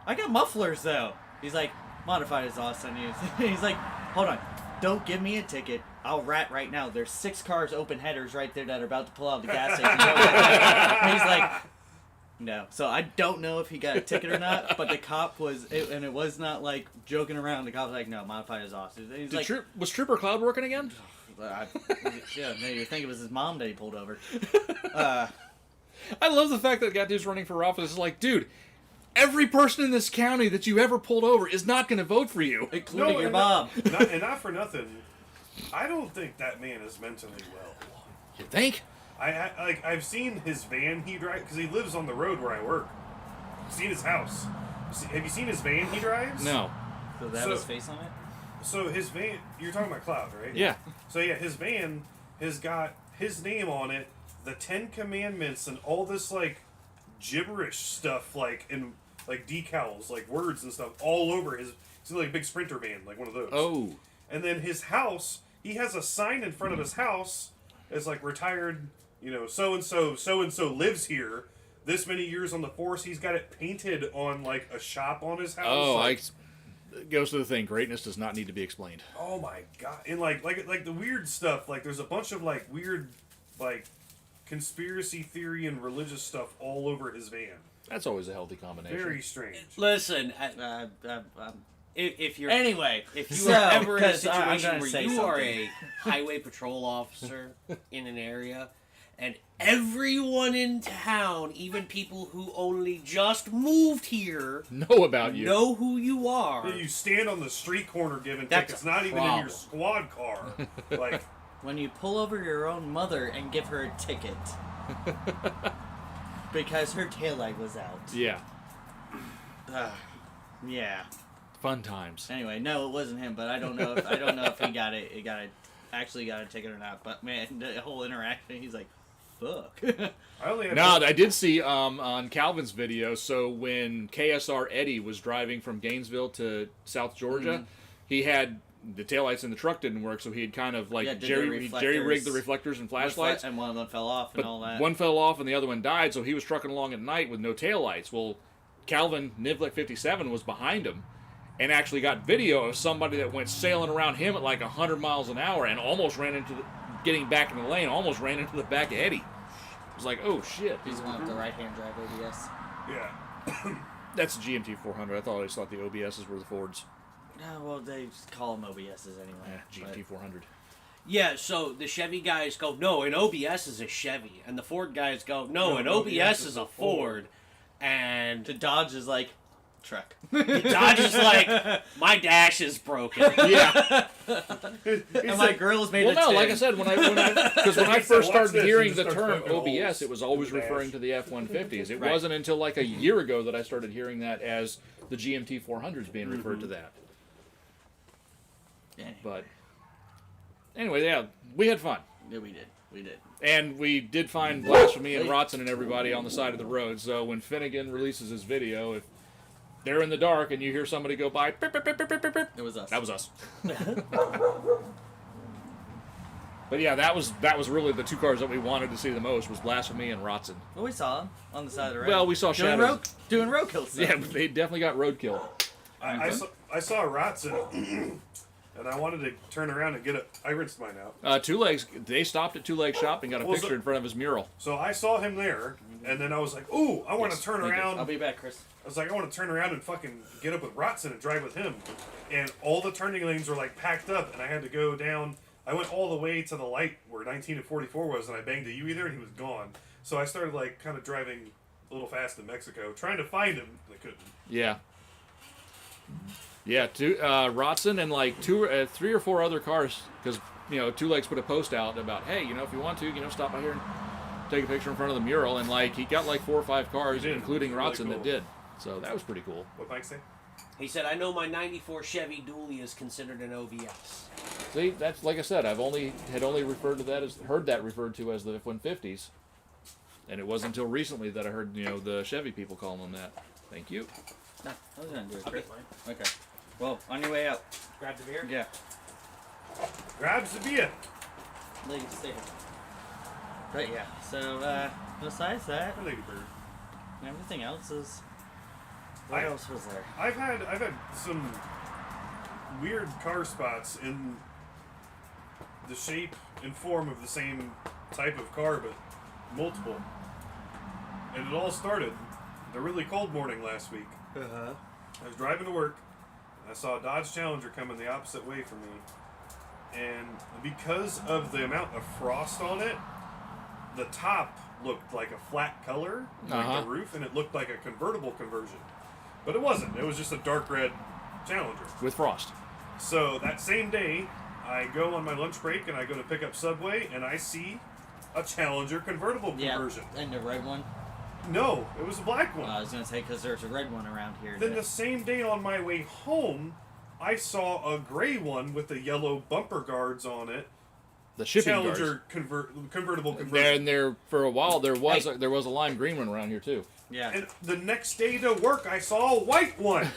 Speaker 1: "I got mufflers though." He's like, "Modified exhaust." And he's like, "Hold on, don't give me a ticket. I'll rat right now. There's 6 cars open headers right there that are about to pull out of the gas station." And he's like, "No." So I don't know if he got a ticket or not, but the cop and it was not like joking around. The cop was like, "No, modified exhaust." He's like,
Speaker 3: was Trooper Cloud working again?
Speaker 1: yeah, no, you think it was his mom that he pulled over.
Speaker 3: I love the fact that that dude's running for office. It's like, dude, every person in this county that you ever pulled over is not going to vote for you.
Speaker 1: Including your mom.
Speaker 4: Not for nothing. I don't think that man is mentally well.
Speaker 3: You think?
Speaker 4: I've seen his van he drives, because he lives on the road where I work. I've seen his house. Have you seen his van he drives?
Speaker 3: No.
Speaker 1: So that was face on it?
Speaker 4: So his van, you're talking about Cloud, right?
Speaker 3: Yeah.
Speaker 4: So yeah, his van has got his name on it, the 10 Commandments, and all this like gibberish stuff, like in like decals, like words and stuff, all over his. It's like a big Sprinter van, like one of those.
Speaker 3: Oh.
Speaker 4: And then his house, he has a sign in front of his house. It's like retired, so and so lives here. This many years on the force. He's got it painted on like a shop on his house.
Speaker 3: Oh, it goes to the thing. Greatness does not need to be explained.
Speaker 4: Oh my god! And like the weird stuff. Like there's a bunch of like weird, like conspiracy theory and religious stuff all over his van.
Speaker 3: That's always a healthy combination.
Speaker 4: Very strange.
Speaker 2: Listen, if you're if you
Speaker 1: So,
Speaker 2: are ever in a
Speaker 1: 'cause I'm
Speaker 2: situation
Speaker 1: gonna
Speaker 2: where
Speaker 1: say
Speaker 2: you are
Speaker 1: something.
Speaker 2: a highway patrol officer in an area, and everyone in town, even people who only just moved here,
Speaker 3: Know about you.
Speaker 2: know who you are.
Speaker 4: You stand on the street corner giving
Speaker 2: That's
Speaker 4: tickets,
Speaker 2: a
Speaker 4: not even in
Speaker 2: problem.
Speaker 4: your squad car. Like,
Speaker 1: When you pull over your own mother and give her a ticket because her taillight was out.
Speaker 3: Yeah.
Speaker 1: Yeah.
Speaker 3: Fun times.
Speaker 1: Anyway, no, it wasn't him, but I don't know if he got it. Actually got a ticket or not. But man, the whole interaction, he's like, "Fuck."
Speaker 4: I only have
Speaker 3: No, I did see on Calvin's video. So when KSR Eddie was driving from Gainesville to South Georgia, he had the taillights in the truck didn't work, so he had kind of like
Speaker 1: Yeah, did the
Speaker 3: jerry rigged the reflectors and flashlights.
Speaker 1: And one of them fell off and
Speaker 3: But
Speaker 1: all that.
Speaker 3: one fell off and the other one died, so he was trucking along at night with no taillights. Well, Calvin Nivlik 57 was behind him and actually got video of somebody that went sailing around him at like 100 miles an hour and almost ran into getting back in the lane, almost ran into the back of Eddie. It was like, oh shit.
Speaker 1: He's one with the right-hand drive ABS.
Speaker 4: Yeah.
Speaker 3: That's a GMT 400. I always thought the OBSs were the Fords.
Speaker 1: No, well, they just call them OBSs anyway.
Speaker 3: GMT 400.
Speaker 2: Yeah, so the Chevy guys go, no, an OBS is a Chevy. And the Ford guys go, no, an OBS is a Ford. And
Speaker 1: The Dodge is like, Truck.
Speaker 2: Dodge is like, my dash is broken.
Speaker 3: Yeah.
Speaker 1: And my grill's made
Speaker 3: Well,
Speaker 1: of
Speaker 3: no,
Speaker 1: tin.
Speaker 3: like I said, when I first
Speaker 4: Watch
Speaker 3: started
Speaker 4: this,
Speaker 3: hearing
Speaker 4: you
Speaker 3: the
Speaker 4: just
Speaker 3: term
Speaker 4: start poking
Speaker 3: OBS,
Speaker 4: holes
Speaker 3: it was always
Speaker 4: in the
Speaker 3: referring
Speaker 4: dash.
Speaker 3: to the F-150s. It
Speaker 1: Right.
Speaker 3: wasn't until like a year ago that I started hearing that as the GMT 400s being referred to that.
Speaker 1: Yeah,
Speaker 3: But anyway, yeah, we had fun.
Speaker 1: yeah, we did. We did.
Speaker 3: And we did find Blasphemy and Rotson and everybody on the side of the road. So when Finnegan releases his video, if they're in the dark and you hear somebody go by, beep, beep, beep, beep, beep, beep,
Speaker 1: It was us.
Speaker 3: that was us. But yeah, that was really the two cars that we wanted to see the most was Blasphemy and Rotson.
Speaker 1: Well, we saw him on the side of the road.
Speaker 3: Well, we saw
Speaker 1: doing
Speaker 3: shadows.
Speaker 1: doing roadkill stuff.
Speaker 3: Yeah, they definitely got roadkill.
Speaker 4: I saw Rotson, and I wanted to turn around and get it. I rinsed mine out.
Speaker 3: Two Legs, they stopped at Two Leg Shop and got a
Speaker 4: Well,
Speaker 3: picture
Speaker 4: so-
Speaker 3: in front of his mural.
Speaker 4: So I saw him there, and then I was like, ooh, I want to turn
Speaker 1: Thank you.
Speaker 4: around.
Speaker 1: I'll be back, Chris.
Speaker 4: I was like, I want to turn around and fucking get up with Rotson and drive with him. And all the turning lanes were like packed up, and I had to go down. I went all the way to the light where 19 and 44 was, and I banged a U there, and he was gone. So I started like kind of driving a little fast in Mexico, trying to find him. I couldn't.
Speaker 3: Yeah. Yeah, Rotson and like three or four other cars, because Two Legs put a post out about, hey, if you want to, stop by here and take a picture in front of the mural, and like he got like 4 or 5 cars,
Speaker 4: He did.
Speaker 3: including
Speaker 4: Really
Speaker 3: Rotson,
Speaker 4: cool.
Speaker 3: that did. So that was pretty cool.
Speaker 4: What Mike say?
Speaker 2: He said, I know my 94 Chevy Dually is considered an OBS.
Speaker 3: See, that's like I said, I've only referred to that as heard that referred to as the F-150s, and it wasn't until recently that I heard the Chevy people calling them that. Thank you.
Speaker 1: No, I was gonna do it,
Speaker 2: I'll
Speaker 1: Chris.
Speaker 2: get mine.
Speaker 1: Okay. Well, on your way out.
Speaker 2: Grab the beer?
Speaker 1: Yeah.
Speaker 4: Grabs the beer.
Speaker 1: Lady, stay here. But yeah, so besides that,
Speaker 4: Hey, Lady Bird.
Speaker 1: everything else is. What
Speaker 4: I-
Speaker 1: else was there?
Speaker 4: I've had some weird car spots in the shape and form of the same type of car, but multiple. And it all started the really cold morning last week.
Speaker 1: Uh-huh.
Speaker 4: I was driving to work, and I saw a Dodge Challenger coming the opposite way from me. And because of the amount of frost on it, the top looked like a flat color, like
Speaker 3: Uh-huh.
Speaker 4: the roof, and it looked like a convertible conversion. But it wasn't. It was just a dark red Challenger.
Speaker 3: With frost.
Speaker 4: So that same day, I go on my lunch break and I go to pick up Subway, and I see a Challenger convertible conversion.
Speaker 1: And the red one.
Speaker 4: No, it was a black one.
Speaker 1: I was gonna say because there's a red one around here.
Speaker 4: Then
Speaker 1: that-
Speaker 4: the same day on my way home, I saw a gray one with the yellow bumper guards on it.
Speaker 3: The shipping
Speaker 4: Challenger
Speaker 3: guards.
Speaker 4: convertible
Speaker 3: There
Speaker 4: conversion.
Speaker 3: and there for a while there was
Speaker 1: Hey.
Speaker 3: there was a lime green one around here too.
Speaker 1: yeah.
Speaker 4: And the next day to work, I saw a white one.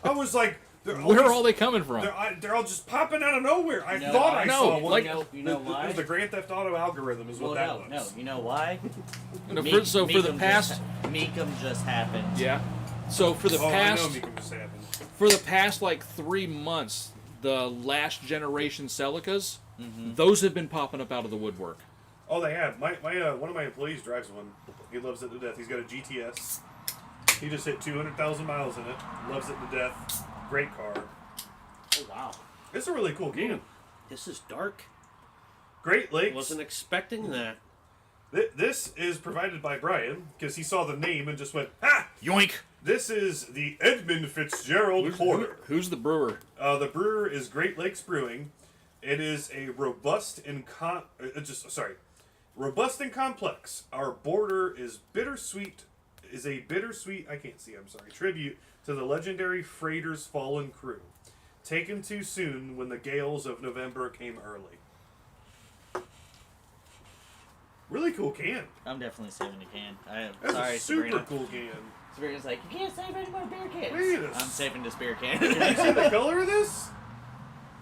Speaker 4: I was like,
Speaker 3: Where are all they coming from?
Speaker 4: They're all just popping out of nowhere. I
Speaker 1: You know
Speaker 4: thought
Speaker 1: why?
Speaker 4: I
Speaker 3: No,
Speaker 4: saw one.
Speaker 3: like-
Speaker 1: you know
Speaker 4: It
Speaker 1: why?
Speaker 4: was the Grand Theft Auto algorithm is what that
Speaker 1: no,
Speaker 4: was.
Speaker 1: no. You know why?
Speaker 3: So for the
Speaker 1: Meekum
Speaker 3: past,
Speaker 1: Meekum just happened.
Speaker 3: yeah. So for the
Speaker 4: Oh,
Speaker 3: past,
Speaker 4: I know Meekum just happened.
Speaker 3: for the past like 3 months, the last generation Celicas,
Speaker 1: Mm-hmm.
Speaker 3: those have been popping up out of the woodwork.
Speaker 4: Oh, they have. My one of my employees drives one. He loves it to death. He's got a GTS. He just hit 200,000 miles in it. Loves it to death. Great car.
Speaker 2: Oh, wow.
Speaker 4: It's a really cool game.
Speaker 2: This is dark.
Speaker 4: Great Lakes.
Speaker 2: Wasn't expecting that.
Speaker 4: This is provided by Brian because he saw the name and just went, "Ha!
Speaker 3: Yoink!
Speaker 4: This is the Edmund Fitzgerald Porter."
Speaker 3: Who's the brewer?
Speaker 4: The brewer is Great Lakes Brewing. It is a robust and robust and complex. Our border is bittersweet. Is a bittersweet. I can't see. I'm sorry. Tribute to the legendary freighter's fallen crew, taken too soon when the gales of November came early. Really cool can.
Speaker 1: I'm definitely saving the can.
Speaker 4: That's
Speaker 1: Sorry,
Speaker 4: a super
Speaker 1: Sabrina.
Speaker 4: cool can.
Speaker 1: Sabrina's like, you can't save any more beer cans.
Speaker 4: Wait a
Speaker 1: I'm saving this beer
Speaker 4: Did you
Speaker 1: can.
Speaker 4: see the color of this?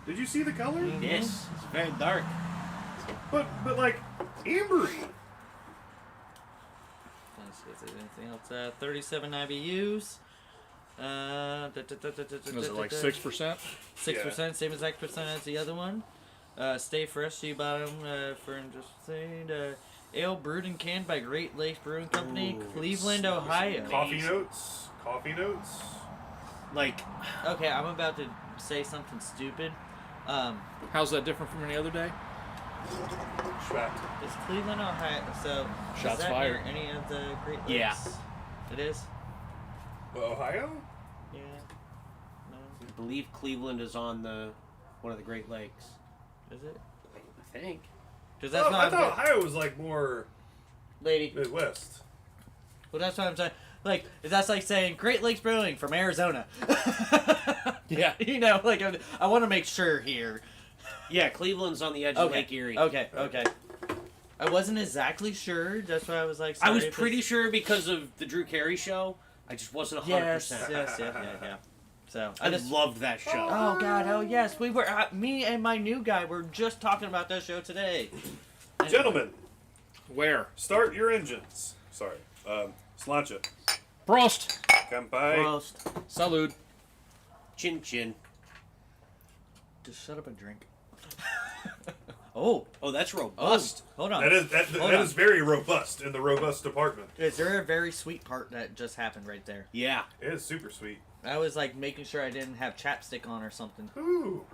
Speaker 4: Did you see the color?
Speaker 1: Yes, it's very dark.
Speaker 4: But like ambery.
Speaker 1: Let's see if there's anything else. 37 IBUs.
Speaker 3: Was it like 6%?
Speaker 1: 6%, same exact percent as the other one. Stay fresh, see bottom for interesting. Ale brewed and canned by Great Lakes Brewing Company,
Speaker 2: Ooh,
Speaker 1: Cleveland,
Speaker 2: smells
Speaker 1: Ohio.
Speaker 4: Coffee notes. Coffee notes.
Speaker 2: Like,
Speaker 1: Okay, I'm about to say something stupid.
Speaker 3: How's that different from any other day?
Speaker 4: Schwack.
Speaker 1: Is Cleveland, Ohio? So
Speaker 3: Shots
Speaker 1: is that
Speaker 3: fired.
Speaker 1: near any of the Great Lakes?
Speaker 2: Yeah.
Speaker 1: It is.
Speaker 4: Ohio?
Speaker 1: Yeah. No.
Speaker 2: I believe Cleveland is on one of the Great Lakes.
Speaker 1: Is it?
Speaker 2: I think.
Speaker 1: Because that's
Speaker 4: I
Speaker 1: not
Speaker 4: thought Ohio was like more
Speaker 1: lady.
Speaker 4: Midwest.
Speaker 1: Well, that's what I'm saying. Like, that's like saying Great Lakes Brewing from Arizona.
Speaker 3: Yeah.
Speaker 1: You know, like, I want to make sure here.
Speaker 2: Yeah, Cleveland's on the edge of Lake Erie.
Speaker 1: Okay. I wasn't exactly sure. That's why I was like,
Speaker 2: I was
Speaker 1: sorry if
Speaker 2: pretty
Speaker 1: it's-
Speaker 2: sure because of the Drew Carey show. I just wasn't 100%.
Speaker 1: Yes. So,
Speaker 2: I just loved that show.
Speaker 1: Oh, God. Oh, yes. We were, me and my new guy were just talking about that show today. Anyway.
Speaker 4: Gentlemen,
Speaker 3: Where?
Speaker 4: start your engines. Sorry. Slancha.
Speaker 3: Prost.
Speaker 4: Kampai.
Speaker 1: Prost.
Speaker 3: Salud.
Speaker 2: Chin chin.
Speaker 1: Just shut up and drink. Oh,
Speaker 2: that's robust.
Speaker 1: hold on.
Speaker 4: That
Speaker 1: Hold on.
Speaker 4: is very robust in the robust department.
Speaker 1: Is there a very sweet part that just happened right there?
Speaker 2: Yeah.
Speaker 4: It is super sweet.
Speaker 1: I was like making sure I didn't have chapstick on or something.
Speaker 4: Ooh.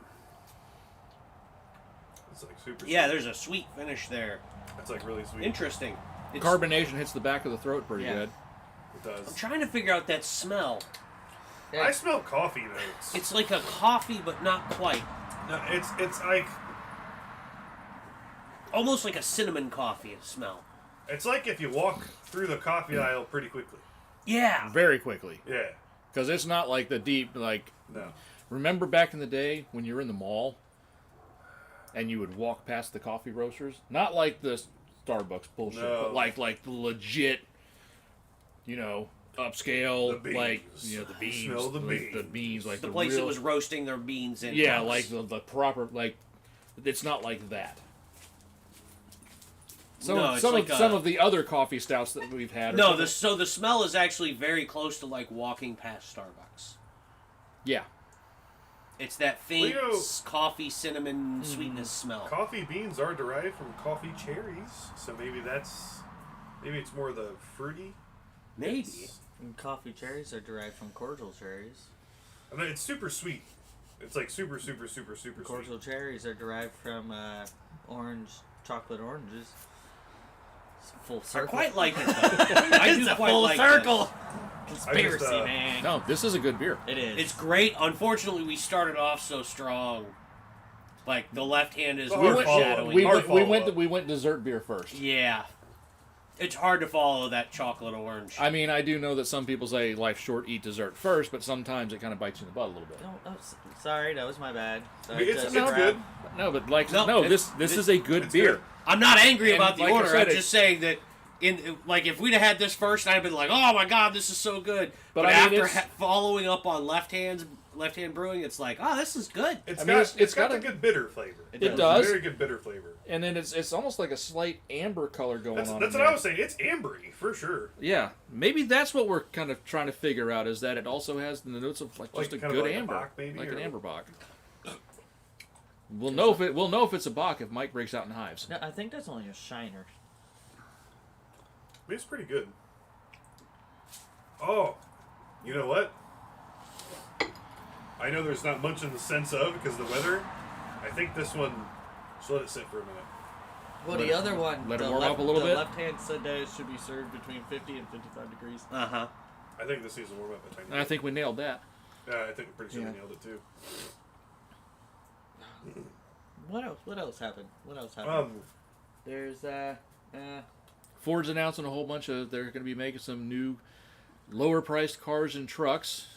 Speaker 4: It's like super
Speaker 2: Yeah,
Speaker 4: sweet.
Speaker 2: there's a sweet finish there.
Speaker 4: It's like really sweet.
Speaker 2: Interesting. It's,
Speaker 3: Carbonation hits the back of the throat pretty
Speaker 1: Yeah.
Speaker 3: good.
Speaker 4: It does.
Speaker 2: I'm trying to figure out that smell.
Speaker 1: Yeah.
Speaker 4: I smell coffee notes.
Speaker 2: It's like a coffee, but not quite.
Speaker 4: No, it's like
Speaker 2: Almost like a cinnamon coffee smell.
Speaker 4: it's like if you walk through the coffee aisle pretty quickly.
Speaker 2: Yeah.
Speaker 3: Very quickly.
Speaker 4: Yeah.
Speaker 3: Because it's not like the deep, like...
Speaker 4: No.
Speaker 3: Remember back in the day when you were in the mall and you would walk past the coffee roasters? Not like the Starbucks bullshit,
Speaker 4: No.
Speaker 3: but like the legit, upscale,
Speaker 4: The beans.
Speaker 3: like, the beans.
Speaker 4: Smell the
Speaker 3: like, The
Speaker 4: beans.
Speaker 3: beans, like
Speaker 2: The
Speaker 3: the
Speaker 2: place
Speaker 3: real,
Speaker 2: that was roasting their beans in.
Speaker 3: yeah,
Speaker 2: cups.
Speaker 3: like the proper, like, it's not like that. Some,
Speaker 2: No,
Speaker 3: of,
Speaker 2: it's
Speaker 3: some,
Speaker 2: like
Speaker 3: of, some of the other coffee stouts that we've had. Are
Speaker 2: No,
Speaker 3: something-
Speaker 2: so the smell is actually very close to like walking past Starbucks.
Speaker 3: Yeah.
Speaker 2: It's that faint
Speaker 4: Leo-
Speaker 2: coffee cinnamon sweetness smell.
Speaker 4: Coffee beans are derived from coffee cherries, so maybe it's more the fruity.
Speaker 2: Maybe.
Speaker 1: And coffee cherries are derived from cordial cherries.
Speaker 4: I mean, it's super sweet. It's like super, super, super, super
Speaker 1: Cordial
Speaker 4: sweet.
Speaker 1: cherries are derived from chocolate oranges. It's a full
Speaker 2: I
Speaker 1: circle.
Speaker 2: quite like it though. I do
Speaker 1: It's a
Speaker 2: quite
Speaker 1: full
Speaker 2: like
Speaker 1: circle.
Speaker 2: this.
Speaker 1: Conspiracy,
Speaker 4: I
Speaker 1: man.
Speaker 3: No, this is a good beer.
Speaker 1: It is.
Speaker 2: It's great. Unfortunately, we started off so strong. Like the left hand is
Speaker 4: Hard
Speaker 2: overshadowing.
Speaker 4: follow-up.
Speaker 3: We went dessert beer first.
Speaker 2: Yeah. It's hard to follow that chocolate orange.
Speaker 3: I mean, I do know that some people say life's short, eat dessert first, but sometimes it kind of bites you in the butt a little bit.
Speaker 1: Sorry, that was my bad.
Speaker 4: It's
Speaker 1: Just
Speaker 4: good.
Speaker 1: grab-
Speaker 3: No, but like,
Speaker 2: No,
Speaker 3: no,
Speaker 2: it's-
Speaker 3: this is a good
Speaker 4: it's
Speaker 3: beer.
Speaker 4: good.
Speaker 2: I'm not angry
Speaker 3: And
Speaker 2: about the
Speaker 3: like I
Speaker 2: order.
Speaker 3: said,
Speaker 2: I'm just saying that if we'd have had this first, I'd have been like, oh my god, this is so good. But
Speaker 3: I mean,
Speaker 2: after
Speaker 3: it's-
Speaker 2: following up on left hand brewing, it's like, oh, this is good.
Speaker 4: It's
Speaker 3: I mean,
Speaker 4: got
Speaker 3: it's
Speaker 4: got
Speaker 3: got
Speaker 4: a
Speaker 3: a-
Speaker 4: good bitter flavor.
Speaker 3: It does.
Speaker 4: Very good bitter flavor.
Speaker 3: And then it's almost like a slight amber color going
Speaker 4: That's
Speaker 3: on.
Speaker 4: what
Speaker 3: in
Speaker 4: I
Speaker 3: there.
Speaker 4: was saying. It's ambery for sure.
Speaker 3: Yeah, maybe that's what we're kind of trying to figure out is that it also has the notes of like
Speaker 4: Like
Speaker 3: just a
Speaker 4: kind of
Speaker 3: good
Speaker 4: like a
Speaker 3: amber,
Speaker 4: Bock, maybe,
Speaker 3: like an
Speaker 4: or-
Speaker 3: amber bock. We'll know if it's a bock if Mike breaks out in hives.
Speaker 1: No, I think that's only a shiner.
Speaker 4: I mean, it's pretty good. Oh, you know what? I know there's not much in the sense of because of the weather. I think this one. Just let it sit for a minute.
Speaker 1: Well,
Speaker 3: Let
Speaker 1: the
Speaker 3: it-
Speaker 1: other one,
Speaker 3: let it
Speaker 1: the
Speaker 3: warm
Speaker 1: left,
Speaker 3: up a little
Speaker 1: the
Speaker 3: bit?
Speaker 1: left hand said that it should be served between 50 and 55 degrees.
Speaker 2: Uh huh.
Speaker 4: I think this needs to warm up a tiny
Speaker 3: And I
Speaker 4: bit.
Speaker 3: think we nailed that.
Speaker 4: I think I'm pretty sure
Speaker 3: Yeah.
Speaker 4: we nailed it too.
Speaker 1: What else? What else happened? What else happened? There's
Speaker 3: Ford's announcing a whole bunch of they're going to be making some new lower priced cars and trucks.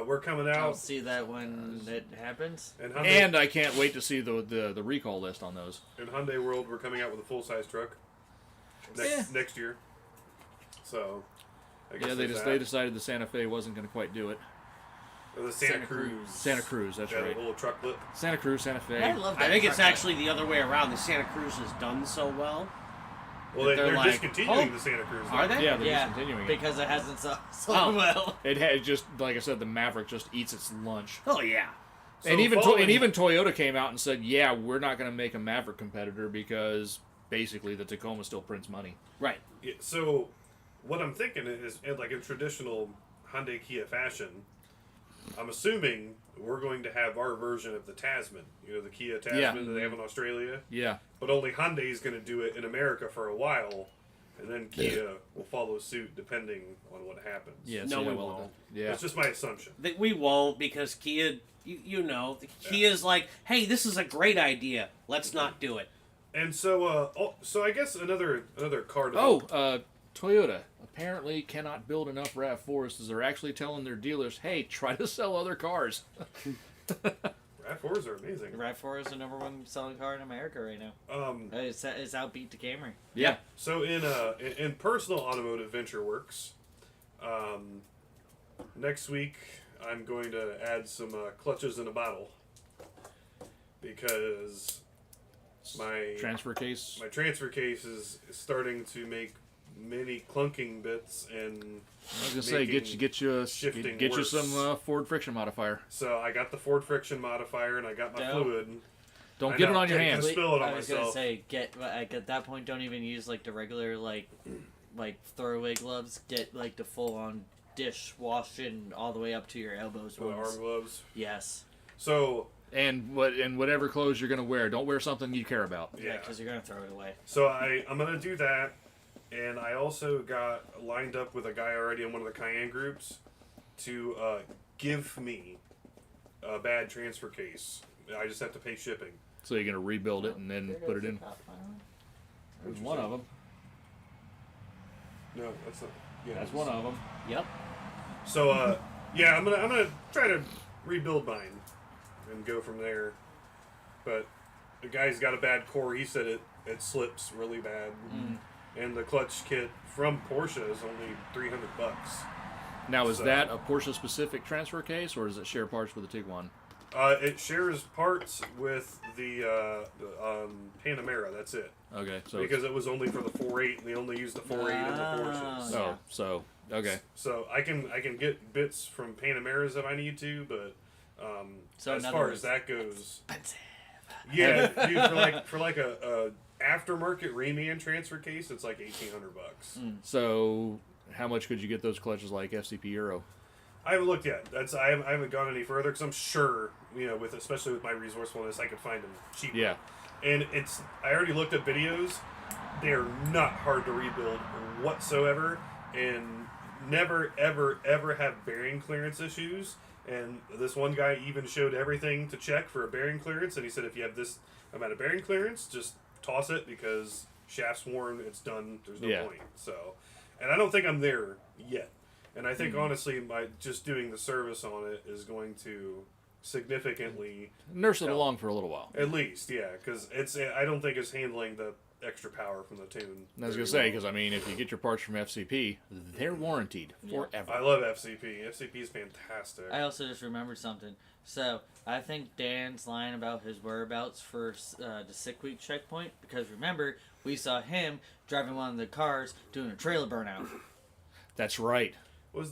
Speaker 4: We're coming
Speaker 1: I'll
Speaker 4: out,
Speaker 1: see that when it happens.
Speaker 4: and Hyundai,
Speaker 3: And I can't wait to see the recall list on those.
Speaker 4: in Hyundai World, we're coming out with a full size truck next year. So, I guess
Speaker 3: Yeah,
Speaker 4: there's
Speaker 3: they
Speaker 4: that.
Speaker 3: decided the Santa Fe wasn't going to quite do it.
Speaker 4: Or the Santa
Speaker 1: Santa
Speaker 4: Cruz.
Speaker 1: Cruz.
Speaker 3: Santa Cruz, that's
Speaker 4: Yeah,
Speaker 3: right.
Speaker 4: the little trucklet.
Speaker 3: Santa Cruz, Santa Fe.
Speaker 1: I love that.
Speaker 2: I think it's
Speaker 1: truck.
Speaker 2: actually the other way around. The Santa Cruz has done so well.
Speaker 4: Well,
Speaker 2: They're
Speaker 4: they're
Speaker 2: like,
Speaker 4: discontinuing
Speaker 2: oh,
Speaker 4: the Santa Cruz.
Speaker 2: are
Speaker 4: now.
Speaker 2: they?
Speaker 3: Yeah, they're
Speaker 1: Yeah,
Speaker 3: discontinuing it.
Speaker 1: because it hasn't sold
Speaker 2: Oh.
Speaker 1: well.
Speaker 3: It had just like I said, the Maverick just eats its lunch.
Speaker 2: Oh yeah.
Speaker 4: So
Speaker 3: and even
Speaker 4: following-
Speaker 3: Toyota came out and said, "Yeah, we're not going to make a Maverick competitor because basically the Tacoma still prints money."
Speaker 2: Right.
Speaker 4: Yeah, so, what I'm thinking is, like in traditional Hyundai Kia fashion, I'm assuming we're going to have our version of the Tasman. You know, the Kia Tasman
Speaker 3: Yeah.
Speaker 4: that they have in Australia.
Speaker 3: Yeah,
Speaker 4: But only Hyundai is going to do it in America for a while, and then Kia will follow suit depending on what happens.
Speaker 3: Yeah,
Speaker 2: No,
Speaker 3: see
Speaker 2: we
Speaker 3: how well it
Speaker 2: won't.
Speaker 3: does. Yeah.
Speaker 4: That's just my assumption.
Speaker 2: We won't, because Kia, Kia's like, hey, this is a great idea. Let's not do it.
Speaker 4: And so, so I guess another car.
Speaker 3: Toyota apparently cannot build enough RAV4s as they're actually telling their dealers, hey, try to sell other cars.
Speaker 4: RAV4s are amazing.
Speaker 1: The RAV4 is the number one selling car in America right now. It's outbeat the Camry.
Speaker 3: Yeah.
Speaker 4: So in personal automotive venture works, next week I'm going to add some clutches in a bottle because my
Speaker 3: Transfer case.
Speaker 4: transfer case is starting to make many clunking bits and
Speaker 3: I was gonna say get you some Ford friction modifier.
Speaker 4: So I got the Ford friction modifier and I got my
Speaker 1: No.
Speaker 4: fluid.
Speaker 3: Don't get it on your
Speaker 4: Can't
Speaker 3: hands.
Speaker 4: spill it on
Speaker 1: I was gonna
Speaker 4: myself.
Speaker 1: say at that point don't even use like the regular like throwaway gloves. Get like the full on dish washing all the way up to your elbows.
Speaker 4: The arm gloves.
Speaker 1: Yes.
Speaker 4: So
Speaker 3: And whatever clothes you're gonna wear, don't wear something you care about.
Speaker 1: Yeah, because you're gonna throw it away.
Speaker 4: So I'm gonna do that, and I also got lined up with a guy already in one of the Cayenne groups to give me a bad transfer case. I just have to pay shipping.
Speaker 3: So you're gonna rebuild it and then put it in. There's one of them.
Speaker 4: No, that's not. Yeah,
Speaker 3: That's one of them.
Speaker 1: Yep.
Speaker 4: So yeah, I'm gonna try to rebuild mine and go from there. But the guy's got a bad core. He said it slips really bad, and the clutch kit from Porsche is only $300.
Speaker 3: Now, is
Speaker 4: So-
Speaker 3: that a Porsche specific transfer case, or does it share parts with the Tiguan?
Speaker 4: It shares parts with the Panamera. That's it.
Speaker 3: Okay, so
Speaker 4: Because it was only for the 4.8, and they only used the 4.8 in the Porsches.
Speaker 3: okay.
Speaker 4: So I can get bits from Panameras if I need to, but
Speaker 1: So
Speaker 4: as
Speaker 1: in
Speaker 4: far
Speaker 1: other
Speaker 4: as that goes,
Speaker 1: Expensive.
Speaker 4: yeah, dude, for like a aftermarket reman transfer case, it's like $1,800.
Speaker 3: So how much could you get those clutches like FCP Euro?
Speaker 4: I haven't looked yet. I haven't gone any further because I'm sure, especially with my resourcefulness, I could find them cheap.
Speaker 3: Yeah.
Speaker 4: And I already looked at videos. They're not hard to rebuild whatsoever, and never, ever, ever have bearing clearance issues. And this one guy even showed everything to check for a bearing clearance, and he said if you have this amount of bearing clearance, just toss it because shaft's worn, it's done, there's no point. So, and I don't think I'm there yet. And I think honestly, by just doing the service on it is going to significantly
Speaker 3: Nurse it along for a little while.
Speaker 4: at least, yeah, because I don't think it's handling the extra power from the tune.
Speaker 3: I was gonna say, because I mean, if you get your parts from FCP, they're warranted forever.
Speaker 4: I love FCP. FCP is fantastic.
Speaker 1: I also just remembered something. So I think Dan's lying about his whereabouts for the sick week checkpoint because remember we saw him driving one of the cars doing a trailer burnout.
Speaker 3: That's right.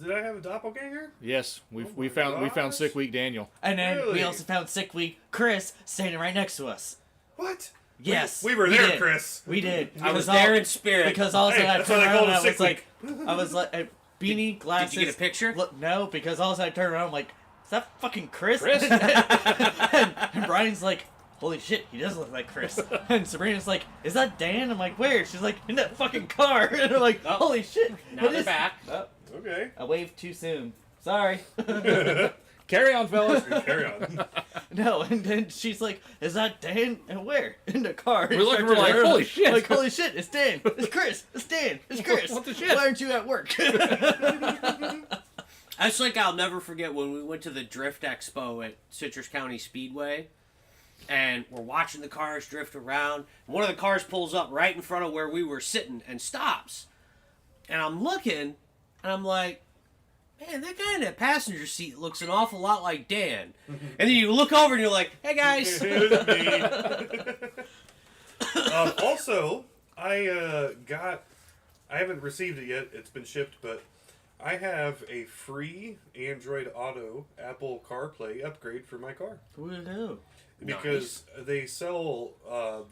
Speaker 4: Did I have a doppelganger?
Speaker 3: Yes, we
Speaker 4: my
Speaker 3: found
Speaker 4: gosh.
Speaker 3: Sick Week Daniel.
Speaker 1: And then we
Speaker 4: Really?
Speaker 1: also found sick week Chris standing right next to us.
Speaker 4: What?
Speaker 1: Yes,
Speaker 4: We were there,
Speaker 1: did.
Speaker 4: Chris.
Speaker 1: We did.
Speaker 2: I was there in spirit.
Speaker 1: Because also
Speaker 4: Hey,
Speaker 1: I
Speaker 4: that's
Speaker 1: turned
Speaker 4: why they
Speaker 1: around
Speaker 4: call
Speaker 1: and
Speaker 4: it sick
Speaker 1: I was like beanie, glasses.
Speaker 2: Did you get a picture?
Speaker 1: Look, no, because also I turned around I'm like, is that fucking Chris?
Speaker 3: Chris?
Speaker 1: and Brian's like, holy shit, he does look like Chris. And Sabrina's like, is that Dan? I'm like, where? She's like, in that fucking car. And I'm like,
Speaker 2: Oh,
Speaker 1: holy shit.
Speaker 2: now
Speaker 1: it
Speaker 2: they're
Speaker 1: is-
Speaker 2: back.
Speaker 1: Oh,
Speaker 4: Okay.
Speaker 1: I waved too soon. Sorry.
Speaker 3: Carry on, fellas.
Speaker 4: Carry on.
Speaker 1: No, and then she's like, is that Dan? And where? In the car.
Speaker 3: We're looking, we're like, holy shit.
Speaker 1: Like, holy shit, it's Dan. It's Chris. It's Dan. It's Chris.
Speaker 3: What the shit?
Speaker 1: Why aren't you at work?
Speaker 2: That's like I'll never forget when we went to the Drift Expo at Citrus County Speedway, and we're watching the cars drift around. One of the cars pulls up right in front of where we were sitting and stops. And I'm looking, and I'm like, man, that guy in that passenger seat looks an awful lot like Dan. And then you look over and you're like, hey guys.
Speaker 4: Also, I haven't received it yet. It's been shipped, but I have a free Android Auto Apple CarPlay upgrade for my car.
Speaker 1: Woohoo.
Speaker 4: Because they sell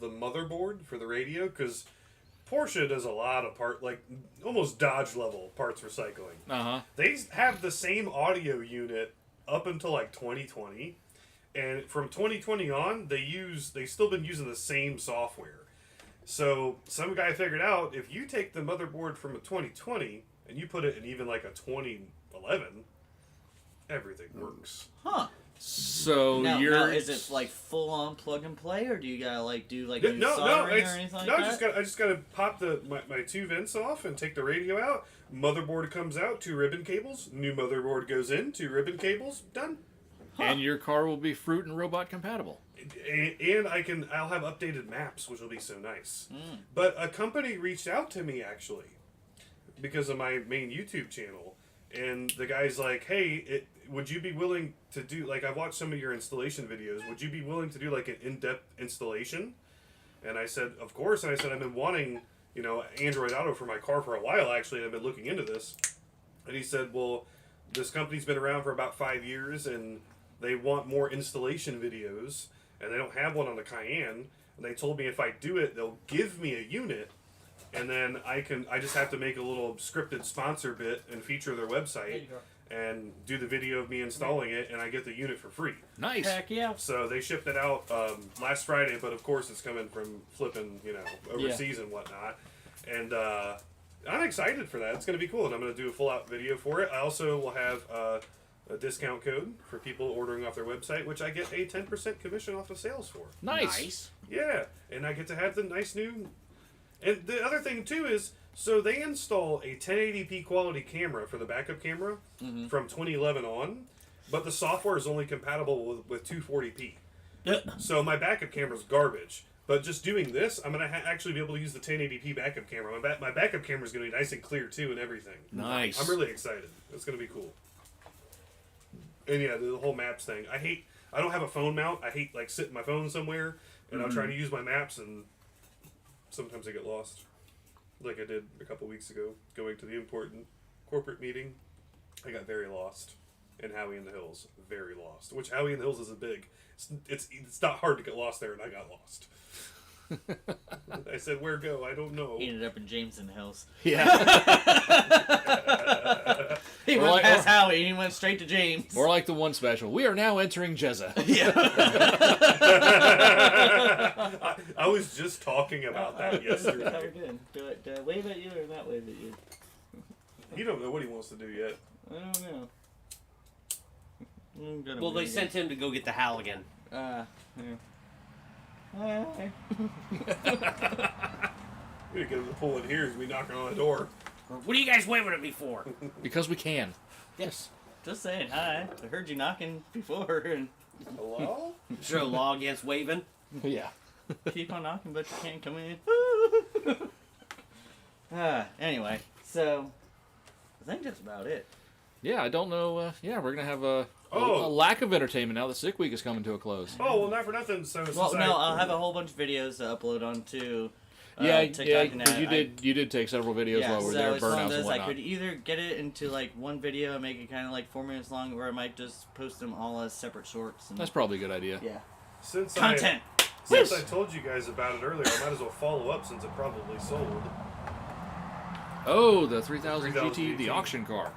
Speaker 4: the motherboard for the radio, because Porsche does a lot of almost Dodge level parts recycling.
Speaker 3: Uh-huh.
Speaker 4: They have the same audio unit up until like 2020, and from 2020 on, they still been using the same software. So some guy figured out if you take the motherboard from a 2020 and you put it in even like a 2011, everything works.
Speaker 1: Huh.
Speaker 3: So
Speaker 1: Now,
Speaker 3: you're
Speaker 1: is it like full on plug and play, or do you gotta like do like
Speaker 4: No,
Speaker 1: new
Speaker 4: no,
Speaker 1: soldering or anything like that?
Speaker 4: I just gotta pop my two vents off and take the radio out. Motherboard comes out, 2 ribbon cables. New motherboard goes in, 2 ribbon cables. Done.
Speaker 3: and your car will be fruit and robot compatible.
Speaker 4: And I'll have updated maps, which will be so nice. But a company reached out to me actually because of my main YouTube channel, and the guy's like, "Hey, would you be willing to do like I've watched some of your installation videos? Would you be willing to do like an in-depth installation?" And I said, "Of course." And I said, "I've been wanting, Android Auto for my car for a while actually, and I've been looking into this." And he said, "Well, this company's been around for about 5 years, and they want more installation videos, and they don't have one on the Cayenne. And they told me if I do it, they'll give me a unit, and then I just have to make a little scripted sponsor bit and feature their website and do the video of me installing it, and I get the unit for free."
Speaker 3: Nice.
Speaker 2: Heck yeah.
Speaker 4: So they shipped it out last Friday, but of course it's coming from flipping, overseas and whatnot. And I'm excited for that. It's going to be cool, and I'm going to do a full-out video for it. I also will have a discount code for people ordering off their website, which I get a 10% commission off of sales for.
Speaker 3: Nice.
Speaker 4: Yeah, and I get to have the nice new... And the other thing, too, is... So they install a 1080p quality camera for the backup camera from 2011 on, but the software is only compatible with 240p. So my backup camera's garbage. But just doing this, I'm going to actually be able to use the 1080p backup camera. My backup camera is going to be nice and clear, too, and everything.
Speaker 3: Nice.
Speaker 4: I'm really excited. It's going to be cool. And yeah, the whole maps thing. I don't have a phone mount. I hate, sitting my phone somewhere, and I'll try to use my maps, and sometimes I get lost. Like I did a couple weeks ago, going to the important corporate meeting. I got very lost in Howie in the Hills. Very lost. Which Howie in the Hills isn't big. It's not hard to get lost there, and I got lost. I said, "Where go? I don't know."
Speaker 1: He ended up in James in the Hills.
Speaker 3: Yeah.
Speaker 1: He
Speaker 3: Or
Speaker 1: went
Speaker 3: like-
Speaker 1: past Howie and he went straight to James.
Speaker 3: Or like the one special. We are now entering Jezza.
Speaker 4: I was just talking about that yesterday.
Speaker 1: How we doing? Do I wave at you or not wave at you?
Speaker 4: He don't know what he wants to do yet.
Speaker 1: I don't know. I'm gonna
Speaker 2: Well, they
Speaker 1: wave
Speaker 2: sent him to go get the Halligan.
Speaker 1: Yeah. Hi.
Speaker 4: We gotta get him to pull in here as we knocking on the door.
Speaker 2: What are you guys waving at me for?
Speaker 3: Because we can.
Speaker 2: Yes.
Speaker 1: Just saying hi. I heard you knocking before and
Speaker 4: Hello?
Speaker 2: Is there a law against waving?
Speaker 3: Yeah.
Speaker 1: keep on knocking, but you can't come in. Anyway, so I think that's about it.
Speaker 3: Yeah, I don't know. We're going to have a
Speaker 4: Oh.
Speaker 3: lack of entertainment now that Sick Week is coming to a close.
Speaker 4: Oh, well, not for nothing. So
Speaker 1: Well,
Speaker 4: since
Speaker 1: no, I'll have a whole bunch of videos to upload onto TikTok and that.
Speaker 3: 'cause you did take several videos
Speaker 1: Yeah,
Speaker 3: while we were
Speaker 1: so
Speaker 3: there,
Speaker 1: it's one
Speaker 3: burnouts
Speaker 1: of
Speaker 3: and
Speaker 1: those I
Speaker 3: whatnot.
Speaker 1: could either get it into like one video and make it kind of like 4 minutes long, or I might just post them all as separate shorts. And,
Speaker 3: That's probably a good idea.
Speaker 1: yeah,
Speaker 4: since
Speaker 1: content.
Speaker 4: Since I told you guys about it earlier, I might as well follow up since it probably sold.
Speaker 3: Oh, the 3000
Speaker 4: 3000
Speaker 3: GT, the
Speaker 4: GT.
Speaker 3: auction car.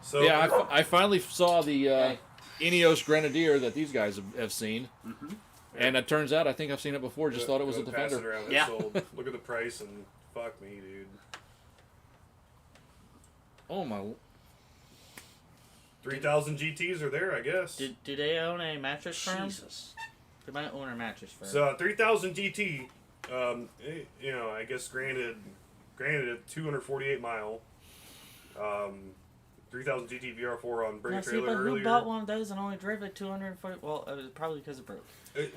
Speaker 4: So
Speaker 3: Yeah, I finally saw the Ineos Grenadier that these guys have seen. And it turns out I think I've seen it before, just thought it was a
Speaker 4: Go pass it
Speaker 3: Defender.
Speaker 4: around. It
Speaker 2: Yeah.
Speaker 4: sold. Look at the price and fuck me, dude.
Speaker 3: Oh my.
Speaker 4: 3000 GTs are there, I guess.
Speaker 1: Do they own a mattress firm?
Speaker 2: Jesus.
Speaker 1: They might own a mattress firm.
Speaker 4: So 3000 GT, I guess granted a 248 mile, 3000 GT VR4 on Brake
Speaker 1: now, see,
Speaker 4: Trailer
Speaker 1: but
Speaker 4: earlier.
Speaker 1: who bought one of those and only drove it 240? Well, it was probably because it broke.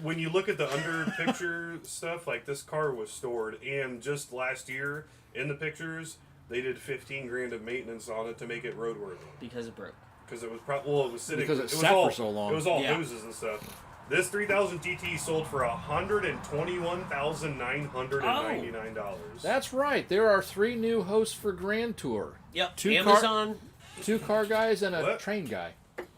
Speaker 4: When you look at the under picture stuff, like this car was stored, and just last year in the pictures, they did 15 grand of maintenance on it to make it roadworthy.
Speaker 1: Because it broke.
Speaker 4: Because it was it was sitting.
Speaker 3: Because it
Speaker 4: was
Speaker 3: sat
Speaker 4: all,
Speaker 3: for so long.
Speaker 4: It was all
Speaker 2: Yeah.
Speaker 4: hoses and stuff. This 3000 GT sold for $121,999.
Speaker 3: That's right. There are 3 new hosts for Grand Tour.
Speaker 2: Yep.
Speaker 3: Two
Speaker 2: Amazon.
Speaker 3: 2 car guys and a
Speaker 4: What?
Speaker 3: train guy.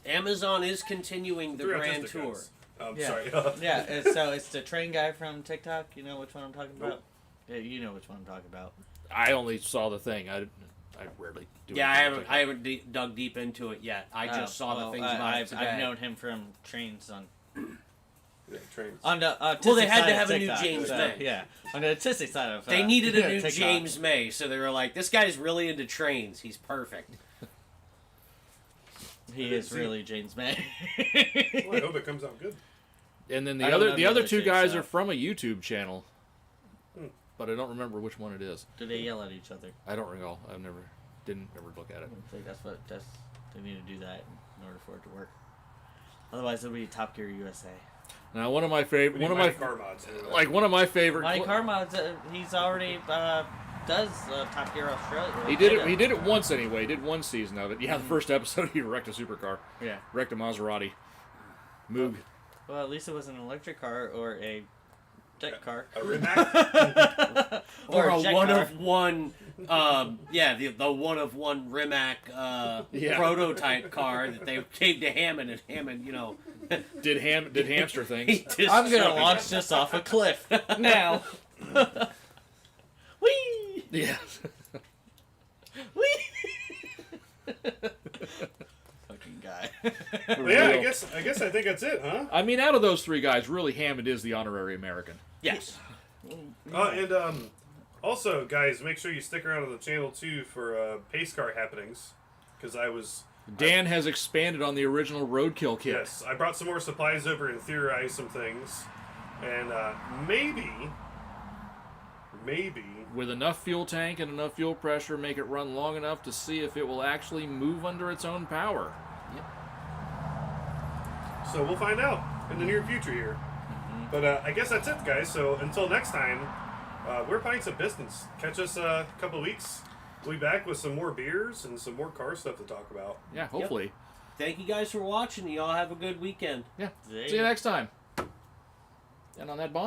Speaker 2: Amazon is continuing the
Speaker 4: Three
Speaker 2: Grand
Speaker 4: autistic
Speaker 2: Tour.
Speaker 4: guys. I'm
Speaker 1: Yeah.
Speaker 4: sorry.
Speaker 1: Yeah, so it's the train guy from TikTok. You know which one I'm talking about? Yeah, you know which one I'm talking about.
Speaker 3: I only saw the thing. I rarely do.
Speaker 2: Yeah,
Speaker 3: anything
Speaker 2: I haven't dug deep into it yet. I just saw the things about it today.
Speaker 1: I've known him from trains on.
Speaker 4: Yeah, trains.
Speaker 1: On the
Speaker 2: Well, they
Speaker 1: artistic
Speaker 2: had to
Speaker 1: side
Speaker 2: have
Speaker 1: of
Speaker 2: a new
Speaker 1: TikTok,
Speaker 2: James
Speaker 1: so,
Speaker 2: May.
Speaker 1: Yeah, on the artistic side of
Speaker 2: They needed a new
Speaker 1: TikTok.
Speaker 2: James May, so they were like, "This guy's really into trains. He's perfect."
Speaker 1: He is really James May.
Speaker 4: Well, I hope it comes out good.
Speaker 3: And then
Speaker 1: I
Speaker 3: the
Speaker 1: don't know
Speaker 3: other
Speaker 1: the other
Speaker 3: two
Speaker 1: two,
Speaker 3: guys
Speaker 1: so.
Speaker 3: are from a YouTube channel, but I don't remember which one it is.
Speaker 1: Do they yell at each other?
Speaker 3: I don't recall. I've never look at it.
Speaker 1: I think that's they need to do that in order for it to work. Otherwise, it'll be Top Gear USA.
Speaker 3: Now, one of my favorite,
Speaker 4: We need Monte car mods.
Speaker 3: one of my favorite.
Speaker 1: Monty Carmo, he's already does Top Gear Australia.
Speaker 3: He did it. He did it once anyway. He did one season of it. Yeah, the first episode he wrecked a supercar.
Speaker 1: Yeah.
Speaker 3: Wrecked a Maserati. Moog.
Speaker 1: Well, at least it was an electric car or a jet car.
Speaker 4: A Rimac?
Speaker 2: Or a
Speaker 1: jet
Speaker 2: one
Speaker 1: car.
Speaker 2: of one, the one of one Rimac
Speaker 3: Yeah.
Speaker 2: prototype car that they gave to Hammond, and Hammond,
Speaker 3: Did hamster
Speaker 2: he
Speaker 3: things.
Speaker 2: destroyed
Speaker 1: I'm gonna
Speaker 2: it.
Speaker 1: launch this off a cliff now. Whee!
Speaker 3: Yeah.
Speaker 1: Whee! Fucking guy.
Speaker 4: Well, yeah, I guess I think that's it, huh?
Speaker 3: I mean, out of those three guys, really Hammond is the honorary American.
Speaker 2: Yes.
Speaker 4: And also, guys, make sure you stick around on the channel too for pace car happenings, because
Speaker 3: Dan has expanded on the original Roadkill kit.
Speaker 4: Yes, I brought some more supplies over and theorized some things, and maybe
Speaker 3: With enough fuel tank and enough fuel pressure, make it run long enough to see if it will actually move under its own power.
Speaker 4: so we'll find out in the near future here. But I guess that's it, guys. So until next time, we're Pints and Pistons. Catch us a couple of weeks. We'll be back with some more beers and some more car stuff to talk about.
Speaker 3: Yeah, hopefully.
Speaker 2: Thank you guys for watching. You all have a good weekend.
Speaker 3: Yeah.
Speaker 1: See
Speaker 3: See you next time. And on that bomb.